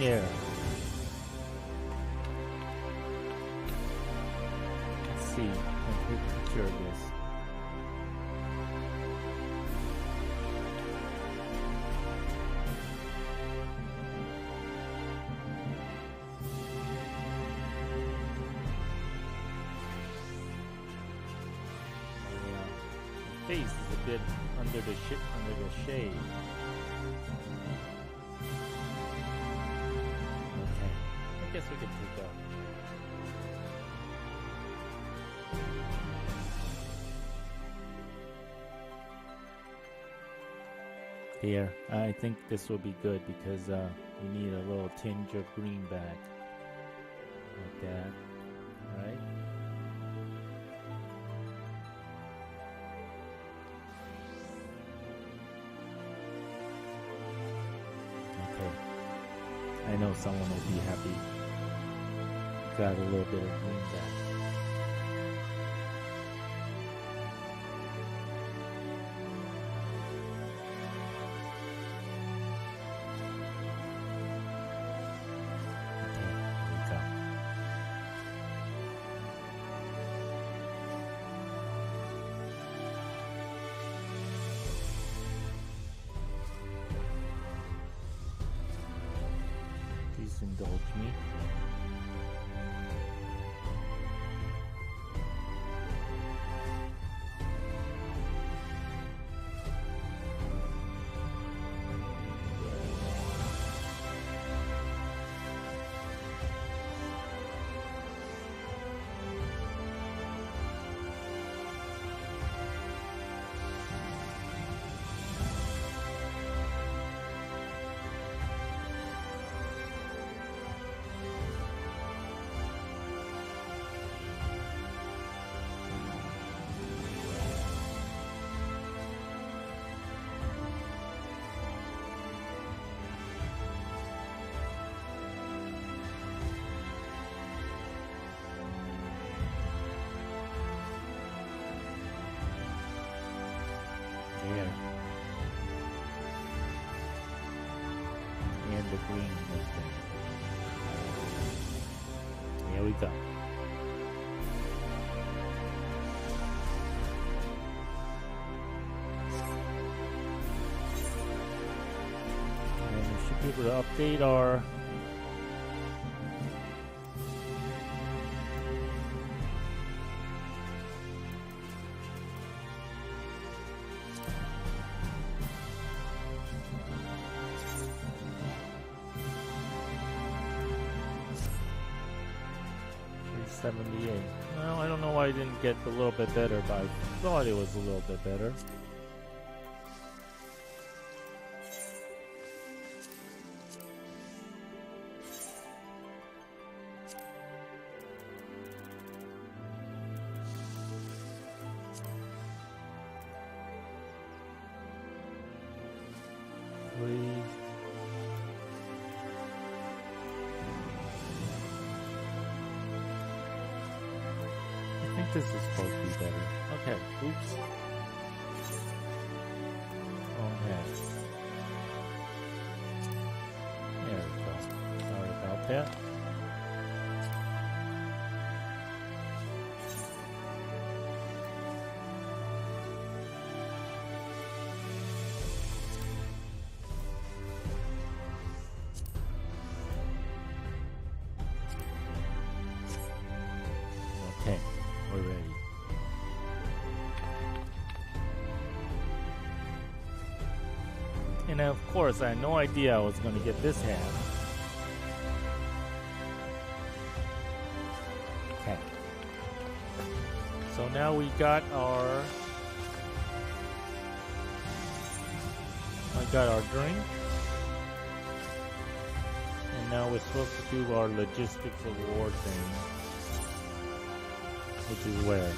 air. Let's see. Let's take a picture of this. The face is a bit under the shade. Okay, I guess we can take that. Here, I think this will be good because we need a little tinge of green back, like that. All right. I know someone will be happy. Got a little bit of green back. Okay, here we go. Please indulge me. There. And the green was there. Here we go. And we should be able to update our Well, I don't know why I didn't get a little bit better, but I thought it was a little bit better. This is supposed to be better. Okay, oops. Okay. There we go. Sorry about that. Okay. We're ready. And of course, I had no idea I was going to get this half. Okay. So now we got our... I got our drink. And now we're supposed to do our logistics award thing. Which is where?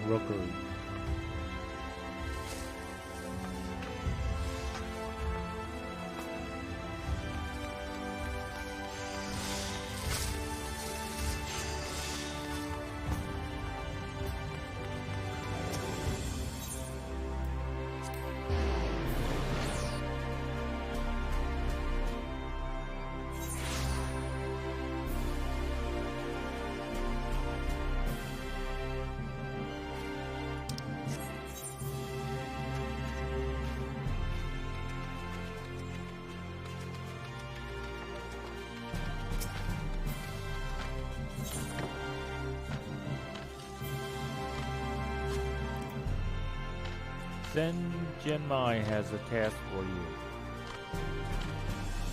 Rookery. Zen Genmai has a task for you.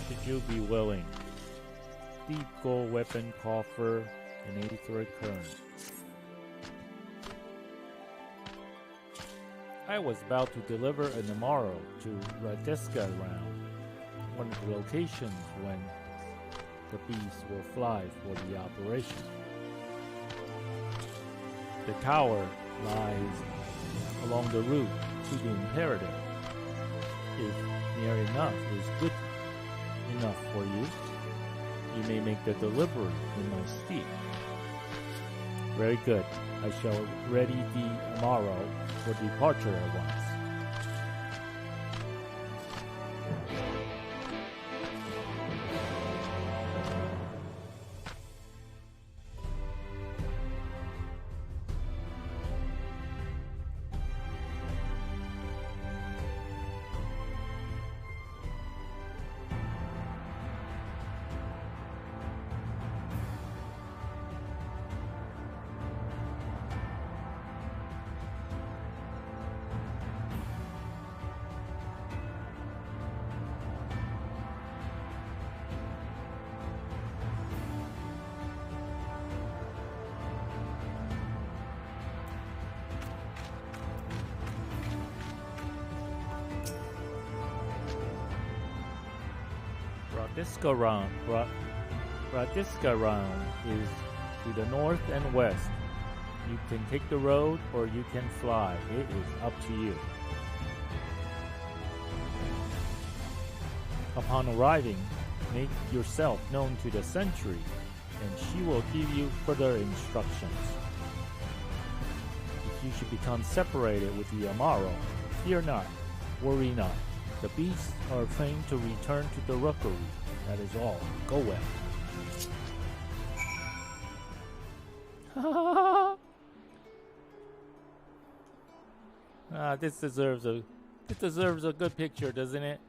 Should you be willing? Deep gold weapon coffer and 83 current. I was about to deliver an Amaro to Radeska Round, one of the locations when the beast will fly for the operation. The tower lies along the route to the Imperative. If near enough is good enough for you, you may make the delivery in my stead. Very good. I shall ready the Amaro for departure at once. Radiska Round is to the north and west. You can take the road or you can fly. It is up to you. Upon arriving, make yourself known to the sentry, and she will give you further instructions. If you should become separated with the Amaro, fear not, worry not. The beasts are trained to return to the rookery. That is all. Go well. This deserves a good picture, doesn't it?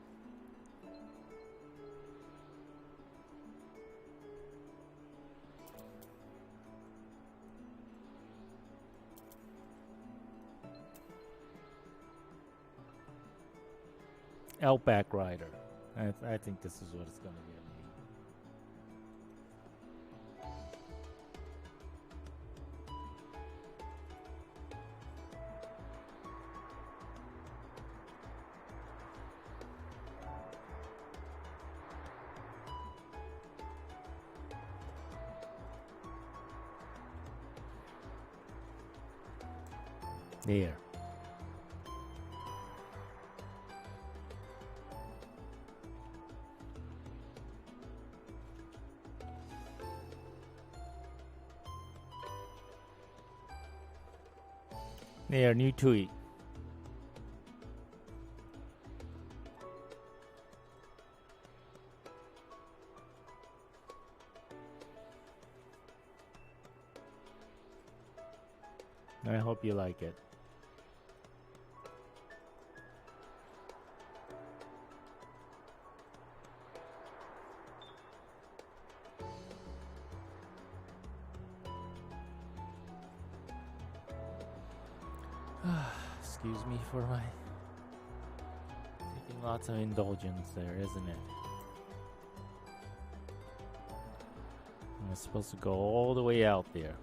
Outback Rider. I think this is what it's going to be. There. There, new tweet. I hope you like it. Excuse me for my taking lots of indulgence there, isn't it? I'm supposed to go all the way out there.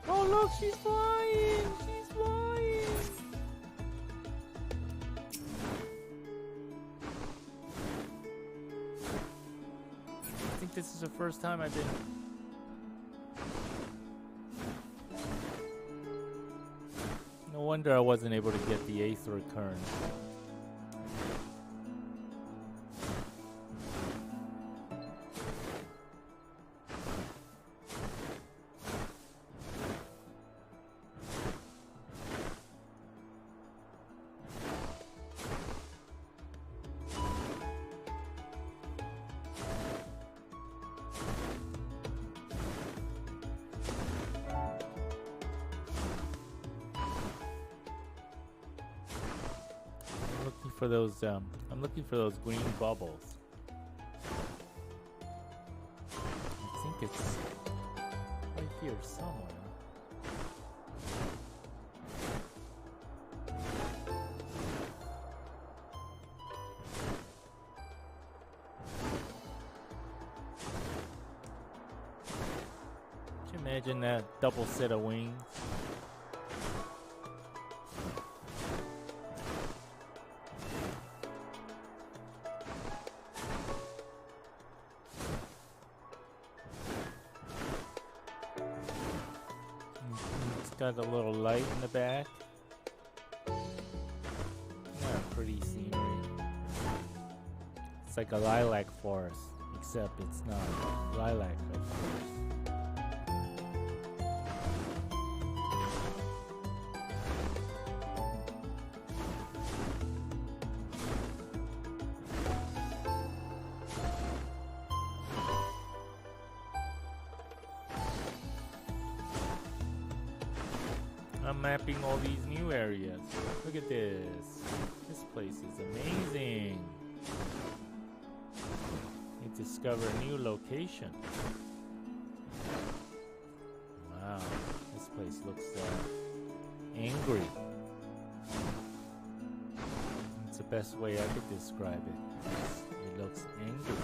Oh look, she's flying! She's flying! I think this is the first time I've been... No wonder I wasn't able to get the 8th recurrence. For those, I'm looking for those green bubbles. I think it's right here somewhere. Can you imagine that double set of wings? Got a little light in the back. Yeah, pretty scenery. It's like a lilac forest, except it's not lilac, of course. I'm mapping all these new areas. Look at this. This place is amazing. You discover a new location. Wow, this place looks angry. It's the best way I could describe it. It looks angry.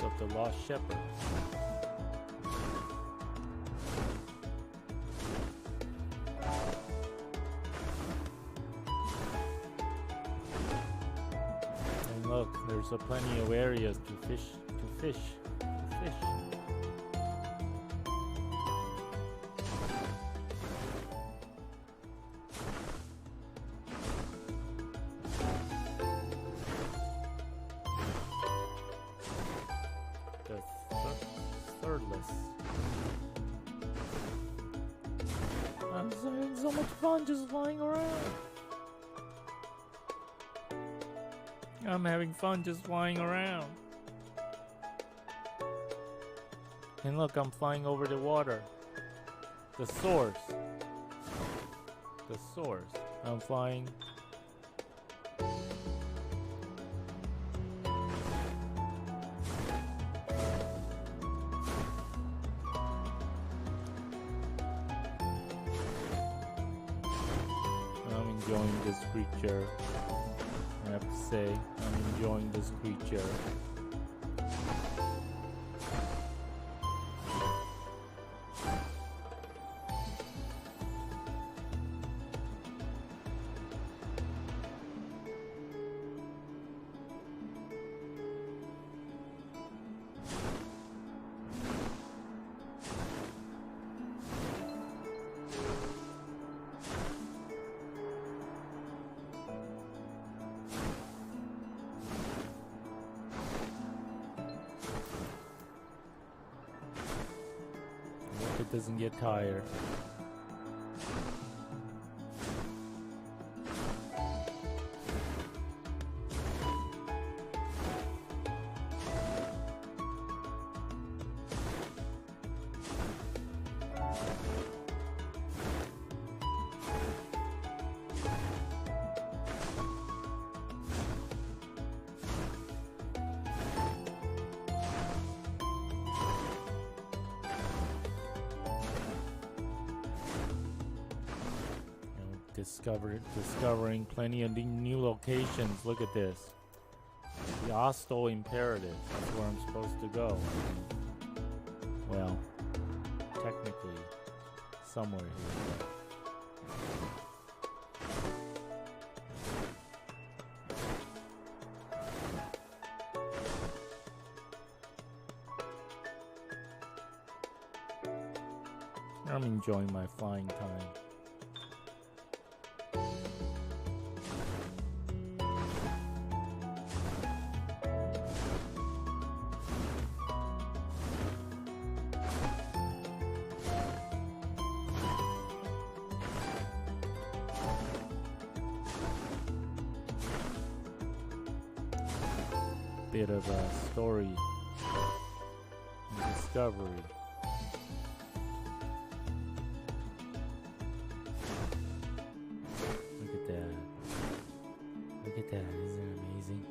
Of the Lost Shepherd. And look, there's plenty of areas to fish. I'm having so much fun just flying around. I'm having fun just flying around. And look, I'm flying over the water. The source. The source. I'm flying. Enjoying this creature. I have to say, I'm enjoying this creature. It doesn't get tired. Discovering plenty of new locations. Look at this. The Ostal Imperative. That's where I'm supposed to go. Well, technically, somewhere here. I'm enjoying my flying time. Bit of a story and discovery. Look at that, isn't it amazing?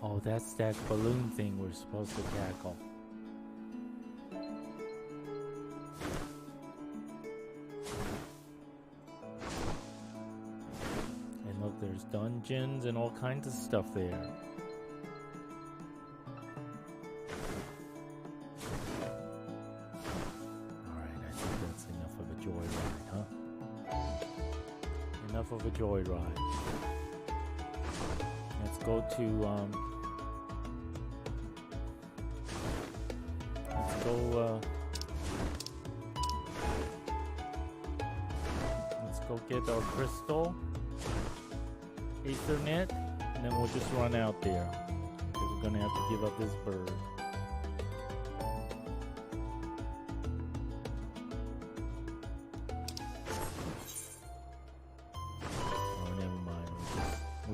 Oh, that's that balloon thing we're supposed to tackle. And look, there's dungeons and all kinds of stuff there. Enough of a joyride. Let's go to let's go get our crystal Ethernet, and then we'll just run out there because we're gonna have to give up this bird.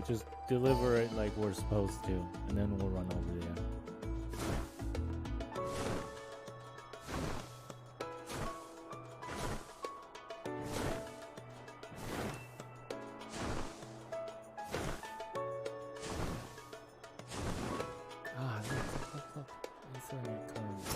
Just deliver it like we're supposed to, and then we'll run over there. Ah, look. Ethernet comes.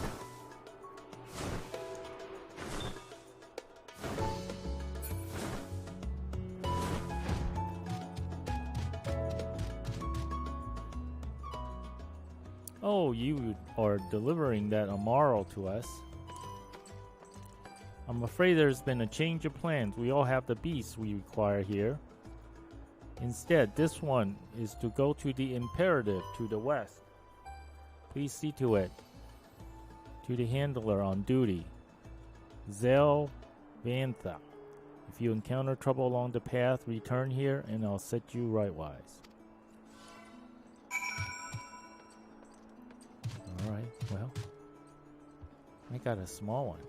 Oh, you are delivering that Amaro to us. I'm afraid there's been a change of plans. We all have the beasts we require here. Instead, this one is to go to the Imperative to the west. Please see to it. To the handler on duty, Zel Vantha. If you encounter trouble along the path, return here and I'll set you rightwise. Alright, well, I got a small one.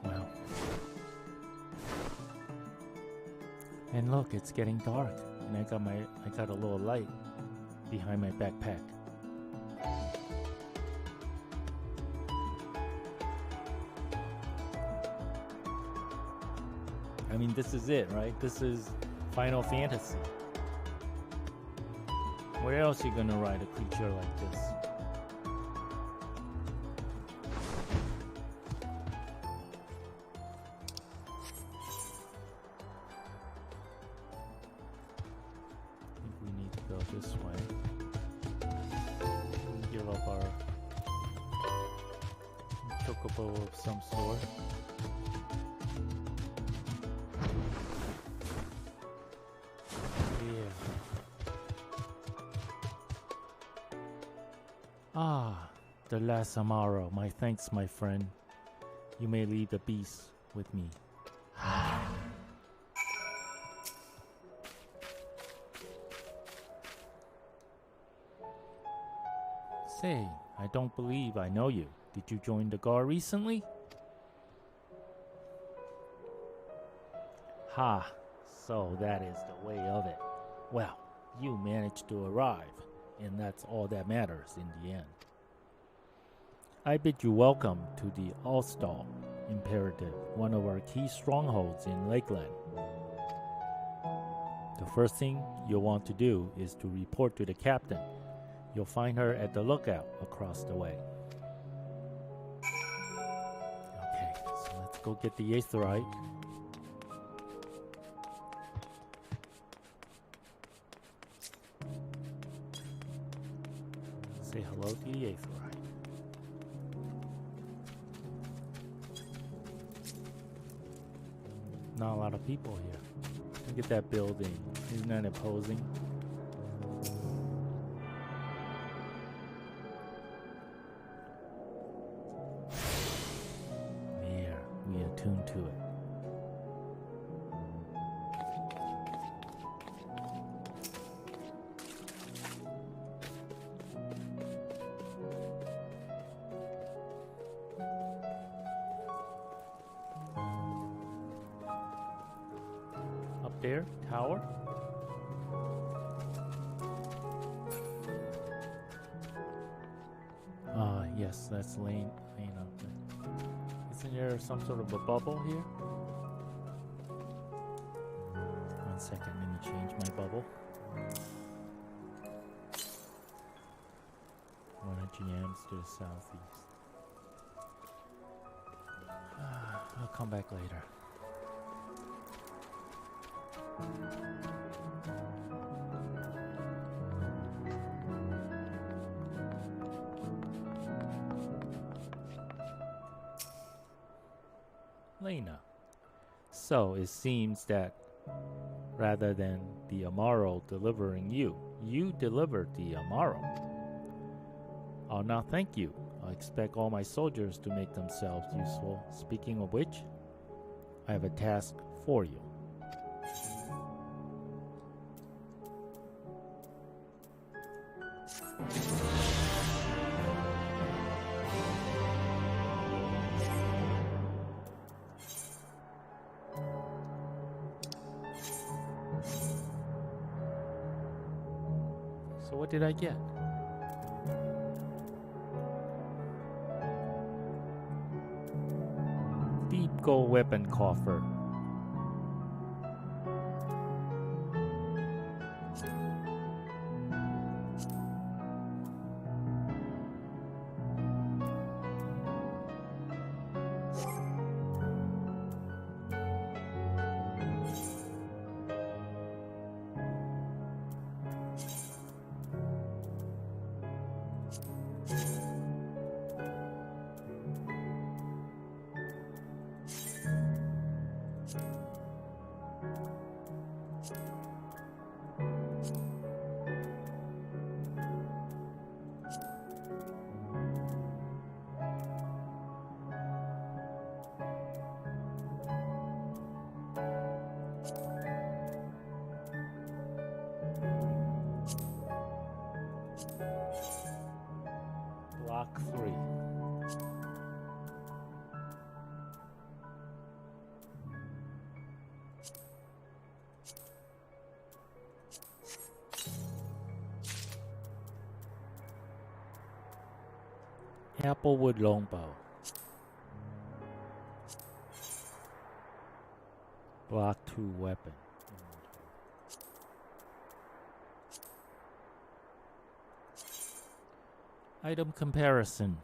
Well. And look, it's getting dark, and I got a little light behind my backpack. I mean, this is it, right? This is Final Fantasy. Where else are you gonna ride a creature like this? I think we need to go this way. Give up our chocobo of some sort. Ah, the last Amaro. My thanks, my friend. You may leave the beast with me. Say, I don't believe I know you. Did you join the Guard recently? Ha, so that is the way of it. Well, you managed to arrive. And that's all that matters in the end. I bid you welcome to the Allstall Imperative, one of our key strongholds in Lakeland. The first thing you'll want to do is to report to the captain. You'll find her at the lookout across the way. Okay, so let's go get the Aetherite. Say hello to the Aetherite. Not a lot of people here. Look at that building. Isn't that imposing? There, we attune to it. There, tower. Yes, that's lane up there. Is Isn't there some sort of a bubble here? 1 second, let me change my bubble. 100 yams to the southeast. I'll come back later. Lena. So it seems that rather than the Amaro delivering you, you delivered the Amaro. I'll not thank you. I expect all my soldiers to make themselves useful. Speaking of which, I have a task for you. So what did I get? Deep gold weapon coffer. Block 3. Applewood longbow. Block 2 weapon. Item comparison.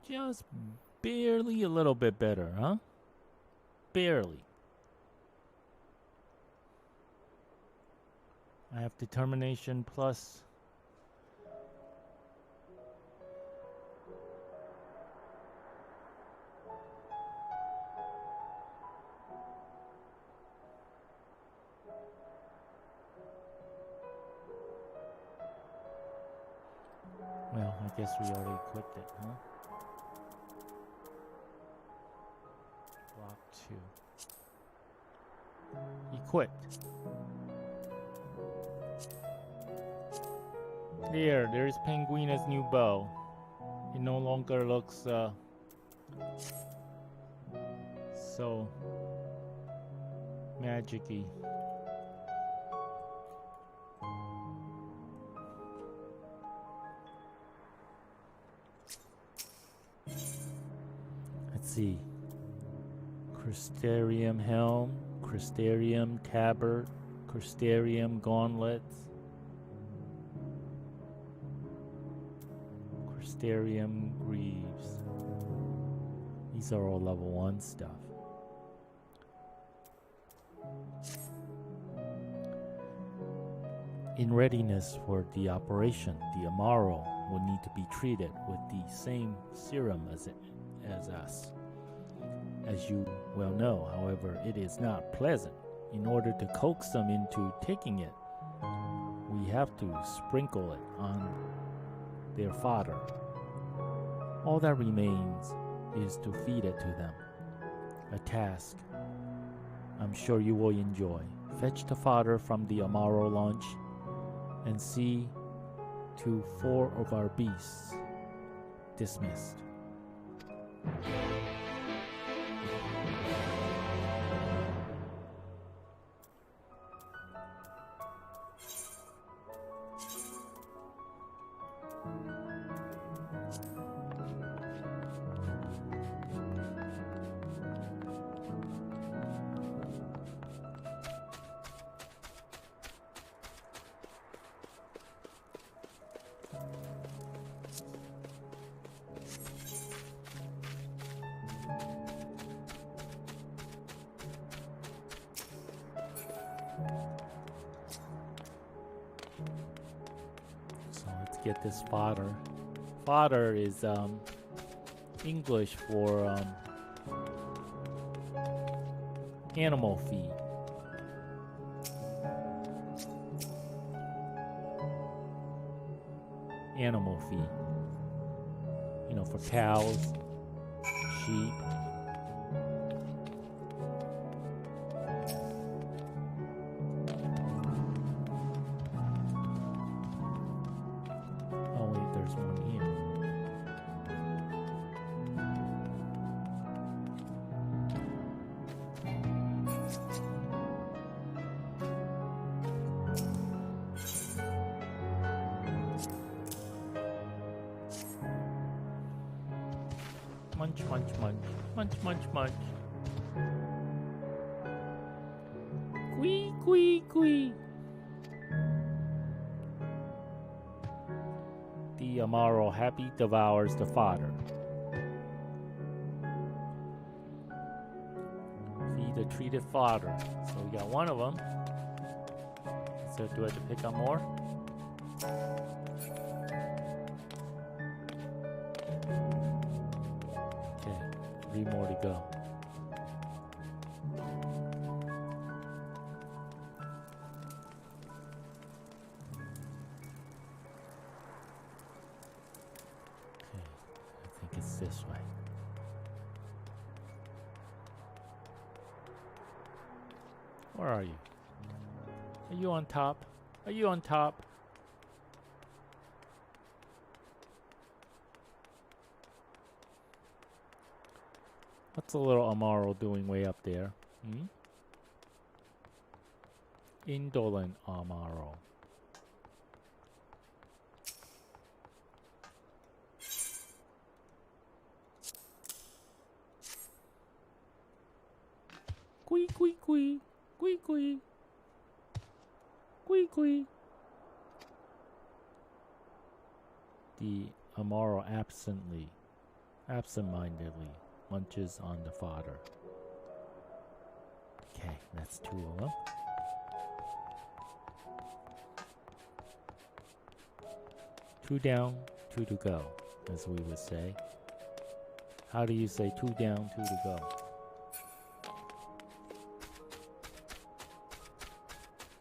Just barely a little bit better, huh? Barely. I have determination plus. Well, I guess we already equipped it, huh? Block 2. Equipped. There's Penguina's new bow. It no longer looks so magic-y. Let's see. Crystarium helm, Crystarium tabard, Crystarium gauntlets, Crystarium greaves. These are all level 1 stuff. In readiness for the operation, the Amaro will need to be treated with the same serum as us. As you well know, however, it is not pleasant. In order to coax them into taking it, we have to sprinkle it on their fodder. All that remains is to feed it to them. A task I'm sure you will enjoy. Fetch the fodder from the Amaro launch and see to 4 of our beasts. Dismissed. get this fodder. Fodder is English for animal feed. Animal feed. You know, for cows, sheep. Oh wait, there's one here. Munch, munch, munch. Munch, munch, munch. Quee, quee, quee. The Amaro happy devours the fodder. Feed the treated fodder. So we got one of them. So do I have to pick up more? Okay, 3 more to go. This way. Where are you? Are you on top? Are you on top? What's the little Amaro doing way up there? Hmm? Indolent Amaro. Quee, quee, quee. Quee, quee. Quee, quee. The Amaro absent-mindedly munches on the fodder. Okay, that's 2 of them. Two down, 2 to go, as we would say. How do you say 2 down, 2 to go?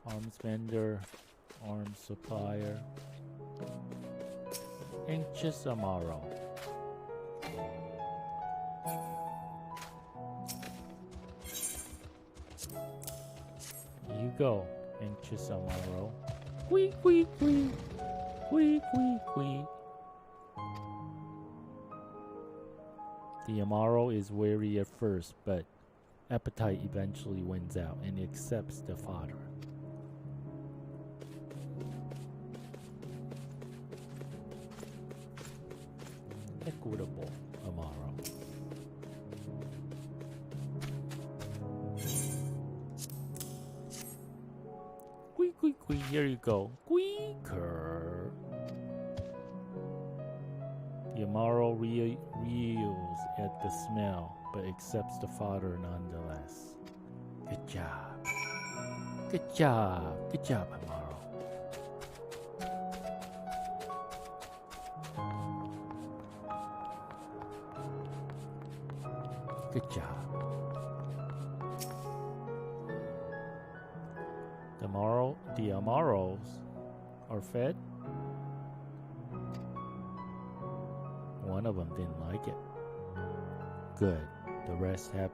Arms vendor, arms supplier. Anxious Amaro. You go, Anxious Amaro. Quee, quee, quee. Quee, quee, quee. The Amaro is wary at first, but appetite eventually wins out and accepts the fodder. Equitable Amaro. Quee, quee, quee. Here you go. Queeker. The Amaro reels at the smell, but accepts the fodder nonetheless. Good job. Good job. Good job, Amaro. Good job. The Amaros are fed. One of them didn't like it. Good. The rest have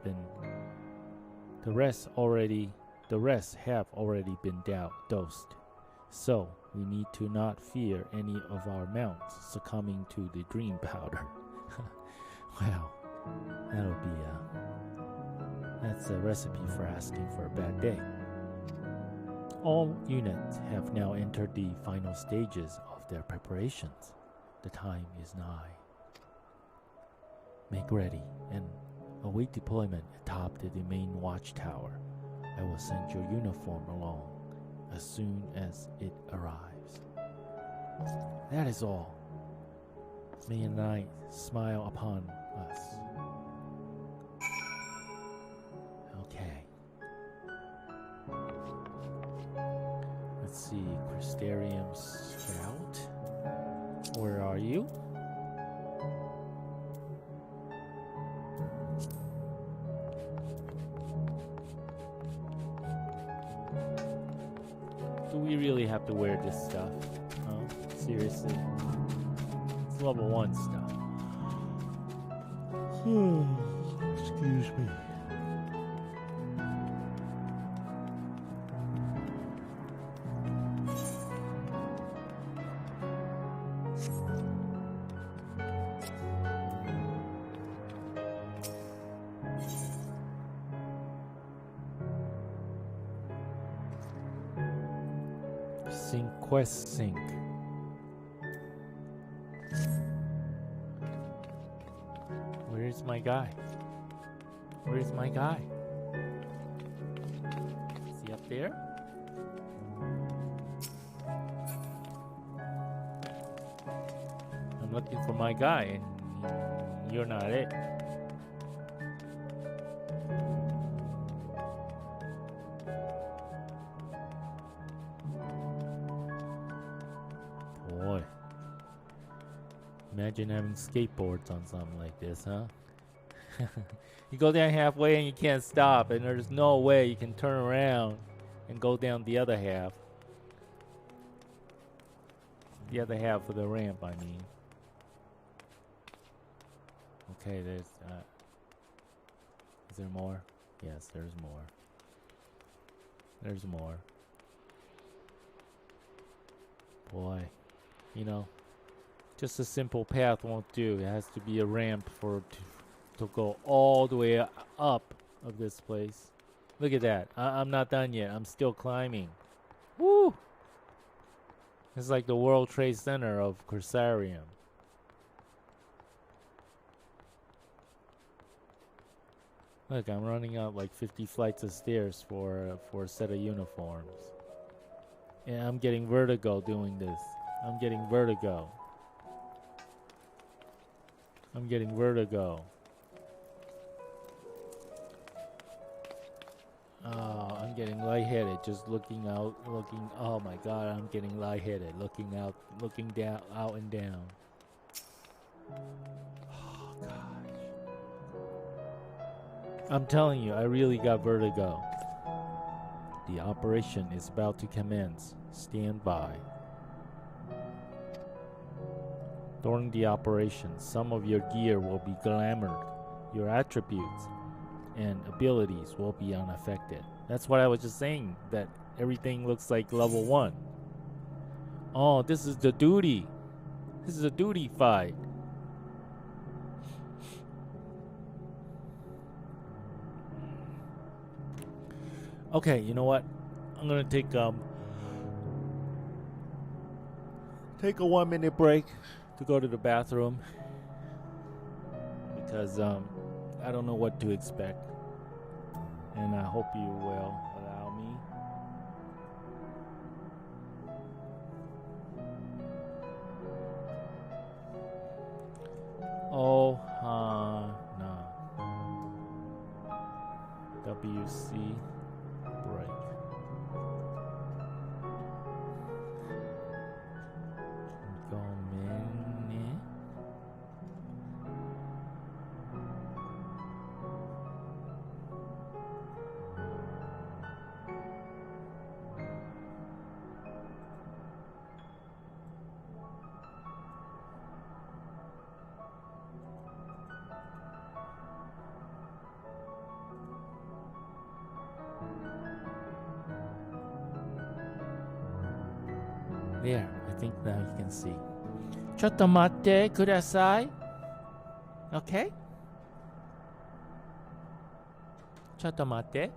already been dosed. So we need to not fear any of our mounts succumbing to the dream powder. Wow. That's a recipe for asking for a bad day. All units have now entered the final stages of their preparations. The time is nigh. Make ready and await deployment atop the main watchtower. I will send your uniform along as soon as it arrives. That is all. May the night smile upon us. Okay. Let's see, Crystarium Scout. Where are you? Do we really have to wear this stuff? Huh? Seriously? It's level 1 stuff. Excuse me. Quest sync. Where's my guy? Where's my guy? Is he up there? I'm looking for my guy and you're not it. Imagine having skateboards on something like this, huh? You go down halfway and you can't stop, and there's no way you can turn around and go down the other half. The other half of the ramp, I mean. Okay, there's... is there more? Yes, there's more. There's more. Boy, you know... Just a simple path won't do. It has to be a ramp to go all the way up of this place. Look at that. I'm not done yet. I'm still climbing. Woo! It's like the World Trade Center of Cursarium. Look, I'm running up like 50 flights of stairs for a set of uniforms. And I'm getting vertigo doing this. I'm getting vertigo. I'm getting vertigo. Oh, I'm getting lightheaded just looking out, oh my god, I'm getting lightheaded looking out, looking down, out and down. Oh gosh. I'm telling you, I really got vertigo. The operation is about to commence. Stand by. During the operation, some of your gear will be glamored. Your attributes and abilities will be unaffected. That's what I was just saying, that everything looks like level 1. Oh, this is the duty. This is a duty fight. Okay, you know what? I'm gonna take a 1-minute break to go to the bathroom because I don't know what to expect, and I hope you will allow me. Oh, no. WC break. Go minute. There, I think now you can see. ちょっと待ってください. Okay? ちょっと待って.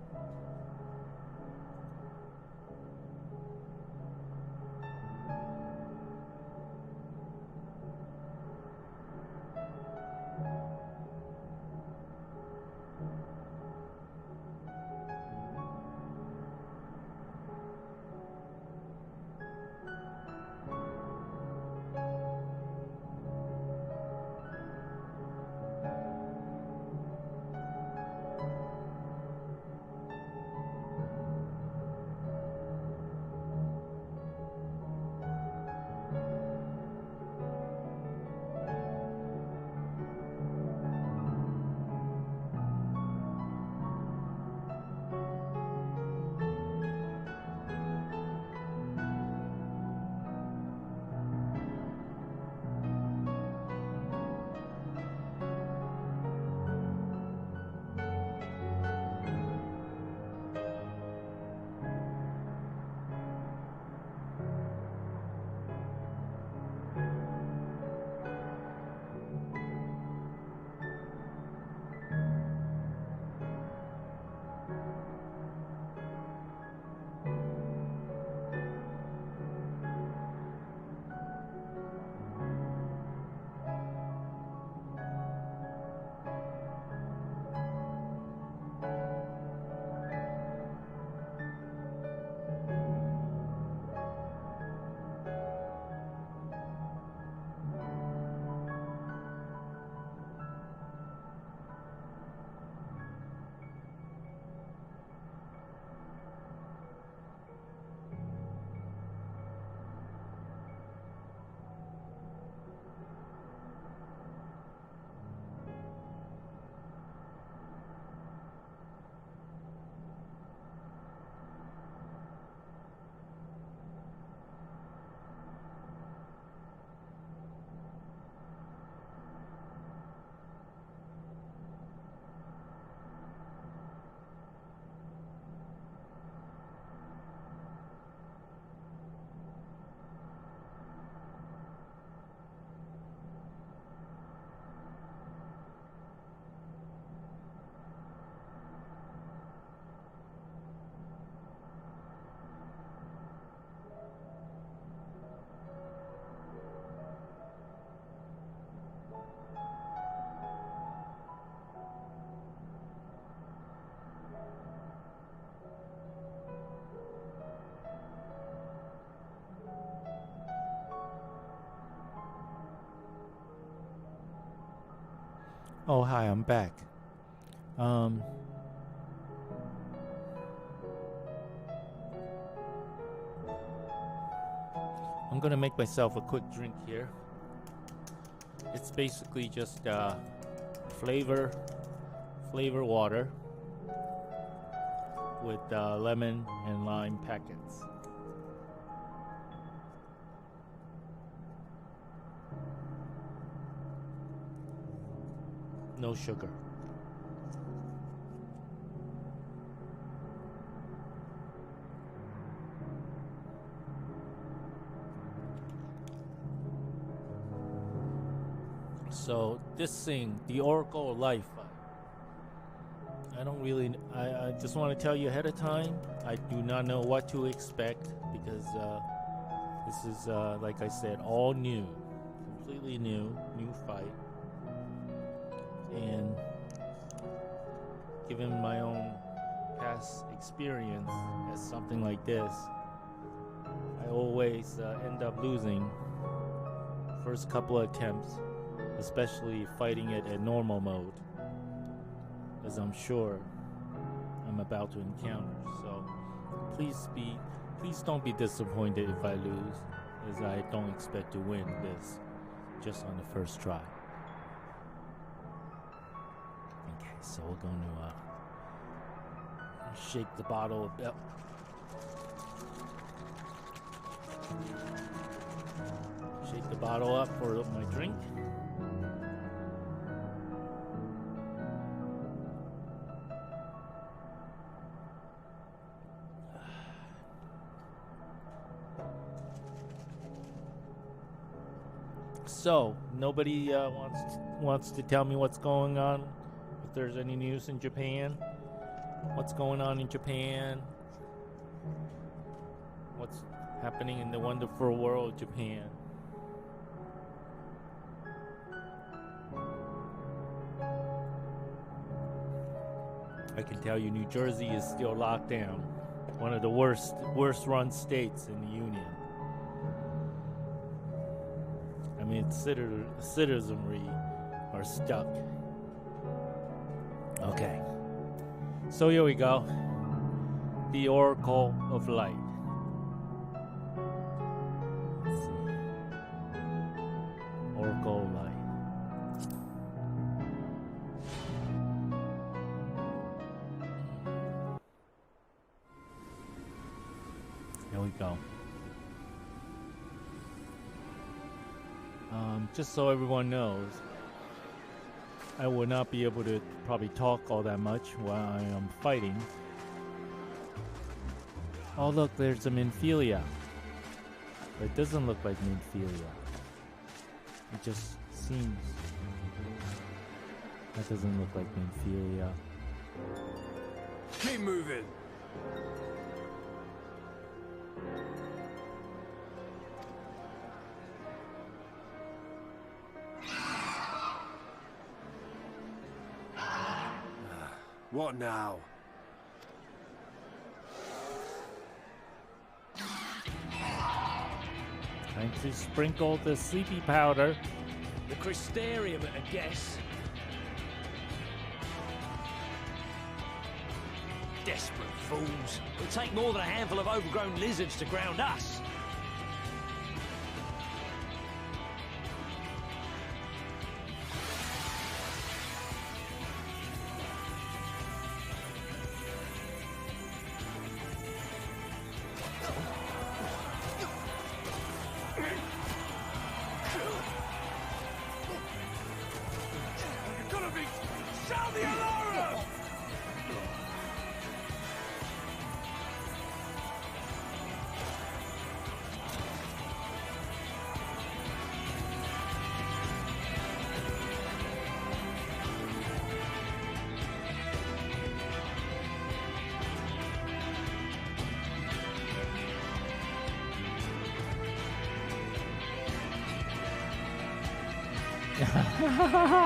Oh, hi, I'm back. I'm gonna make myself a quick drink here. It's basically just flavor water with lemon and lime packets. No sugar. So this thing, the Oracle of Life, I don't really, I just want to tell you ahead of time, I do not know what to expect because this is, like I said, all new, completely new fight. And given my own past experience as something like this, I always end up losing first couple of attempts, especially fighting it at normal mode, as I'm sure I'm about to encounter. So please don't be disappointed if I lose, as I don't expect to win this just on the first try. Okay, so we're going to shake the bottle a bit. Shake the bottle up for my drink. So, nobody wants to tell me what's going on, if there's any news in Japan. What's going on in Japan? What's happening in the wonderful world of Japan? I can tell you New Jersey is still locked down. One of the worst run states in the Union. I mean, citizenry are stuck. Okay. So here we go. The Oracle of Light. Let's see. Oracle of Light. Here we go. Just so everyone knows, I will not be able to probably talk all that much while I am fighting. Oh look, there's a Minfilia. But it doesn't look like Minfilia. It just seems... That doesn't look like Minfilia. Keep moving! What now? Time to sprinkle the sleepy powder. The Crystarium, I guess. Desperate fools. It'll take more than a handful of overgrown lizards to ground us.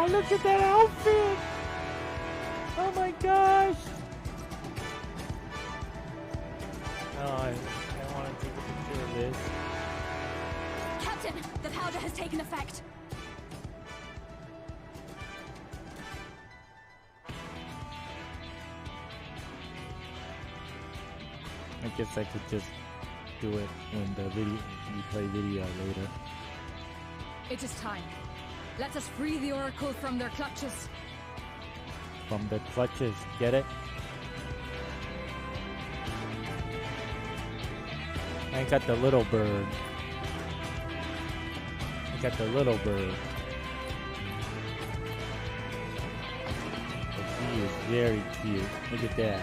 Look at that outfit! Oh my gosh! Oh, I want to take a picture of this. Captain, the powder has taken effect. I guess I could just do it when the video we play video later. It is time. Let us free the Oracle from their clutches. From the clutches, get it? I got the little bird. I got the little bird. But he is very cute. Look at that.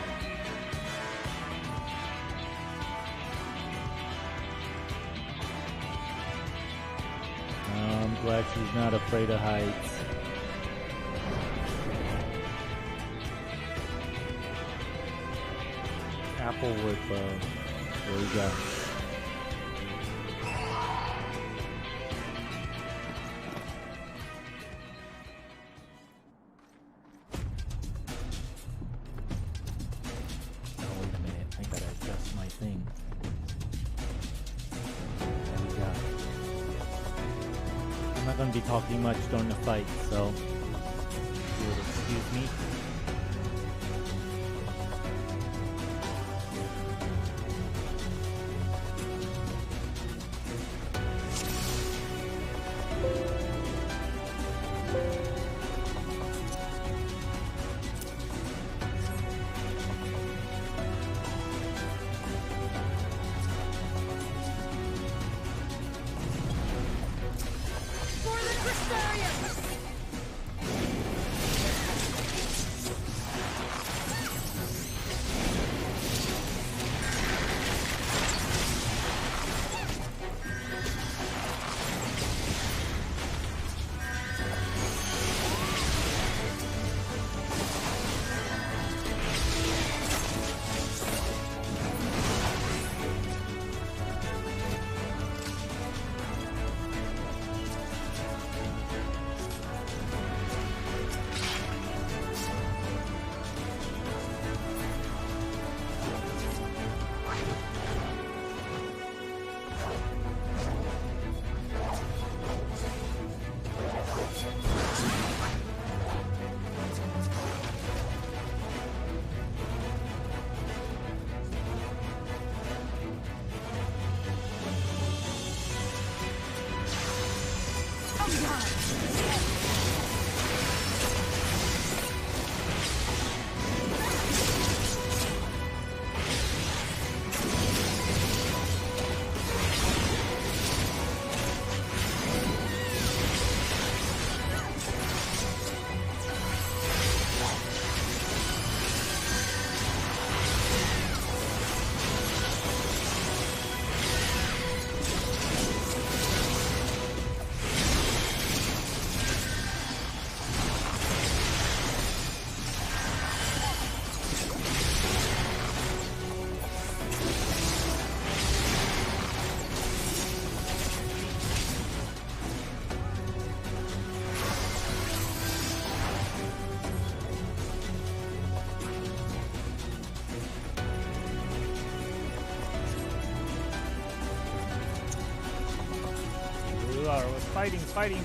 I'm glad she's not afraid of heights. Applewood bow. There we go. Oh, wait a minute. I gotta adjust my thing. There we go. I'm not gonna be talking much during the fight, so you would excuse me.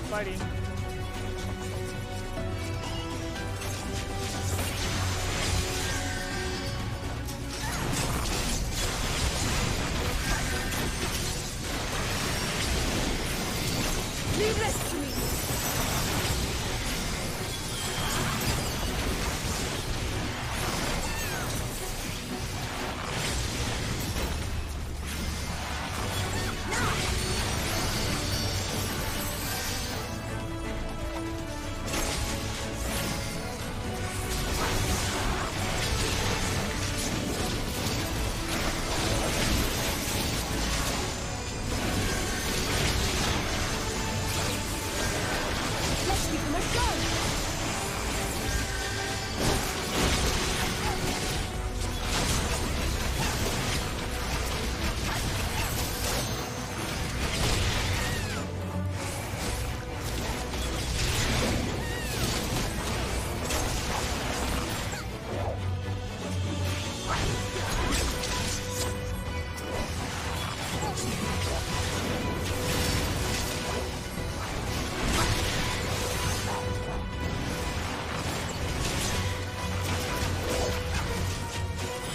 Fighting. Leave this to me!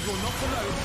You're not alone.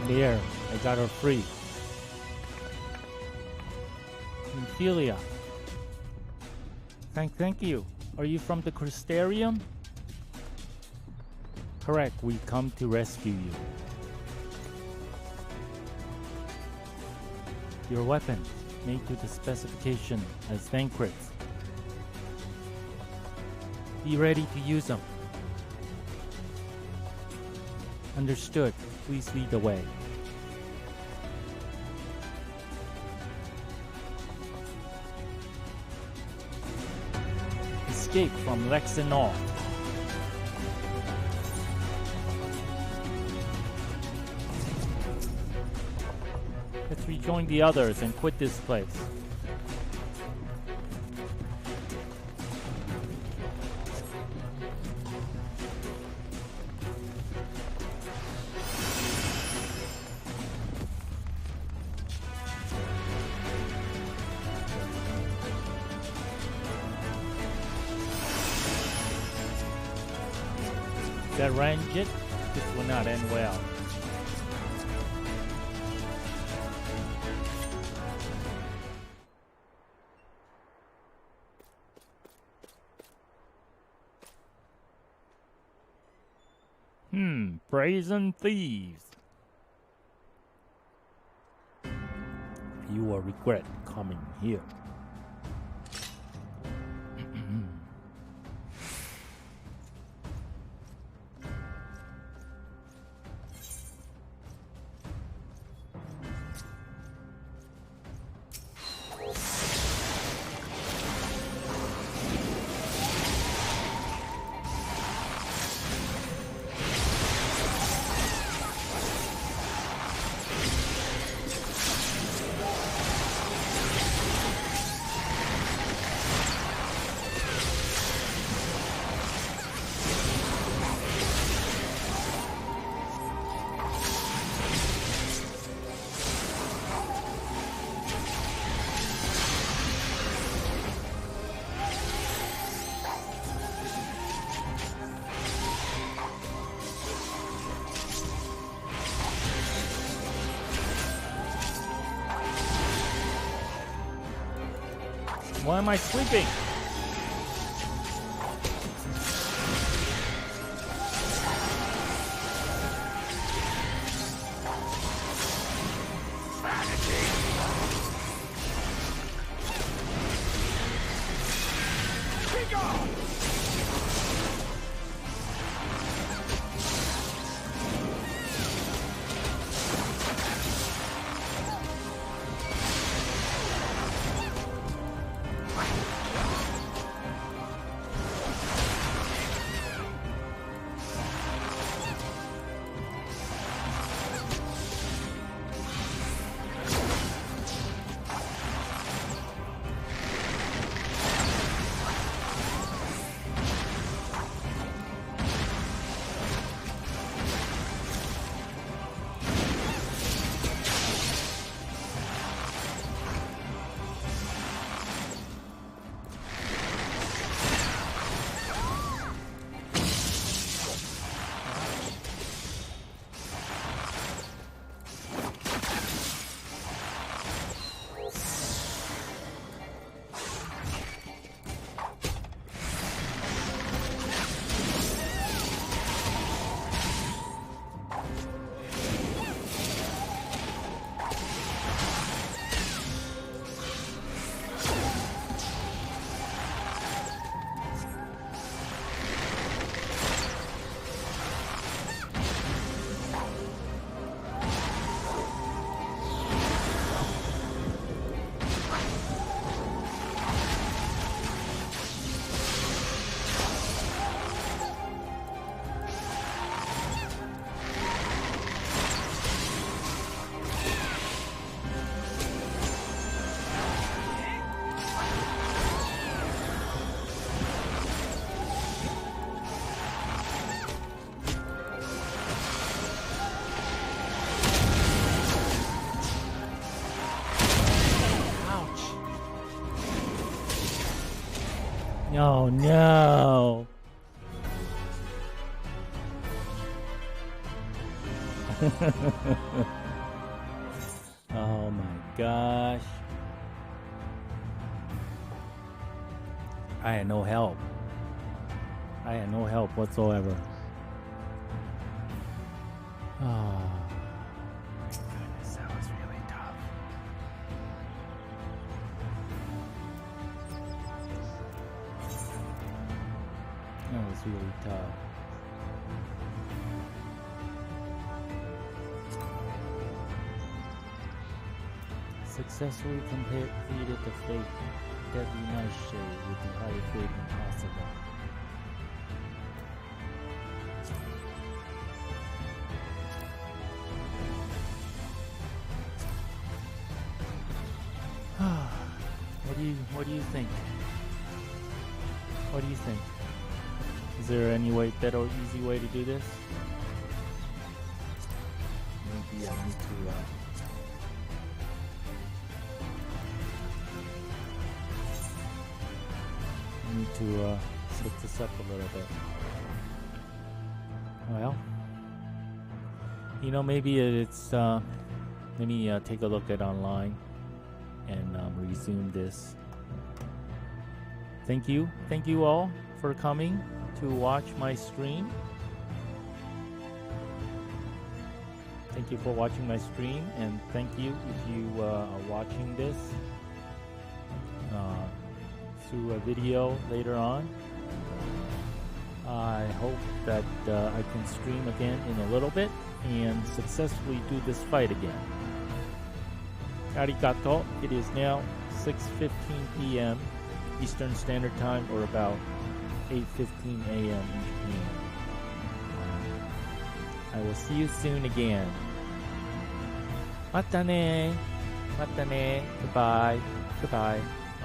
There, I got her free. Ophelia. Thank you. Are you from the Crystarium? Correct, we come to rescue you. Your weapon, made to the specification as Thancred's. Be ready to use them. Understood. Please lead the way. Escape from Lexinol. Let's rejoin the others and quit this place. That Ranjit, this will not end well. Brazen thieves. You will regret coming here. Why am I sleeping? Oh no! Oh my gosh. I had no help. I had no help whatsoever. Oh, goodness, that was really tough. That was really tough. Successfully completed the fake deadly nightshade with the highest rating possible. What do you think? What do you think? Is there any better or easy way to do this? Maybe I need to set this up a little bit. Well, you know, maybe it's let me take a look at online and resume this. Thank you all for coming to watch my stream. Thank you for watching my stream, and thank you if you are watching this through a video later on. I hope that I can stream again in a little bit and successfully do this fight again. Arigato. It is now 6:15 p.m. Eastern Standard Time, or about 8:15 a.m. in Japan. I will see you soon again. Mata ne. Mata ne. Goodbye. Goodbye.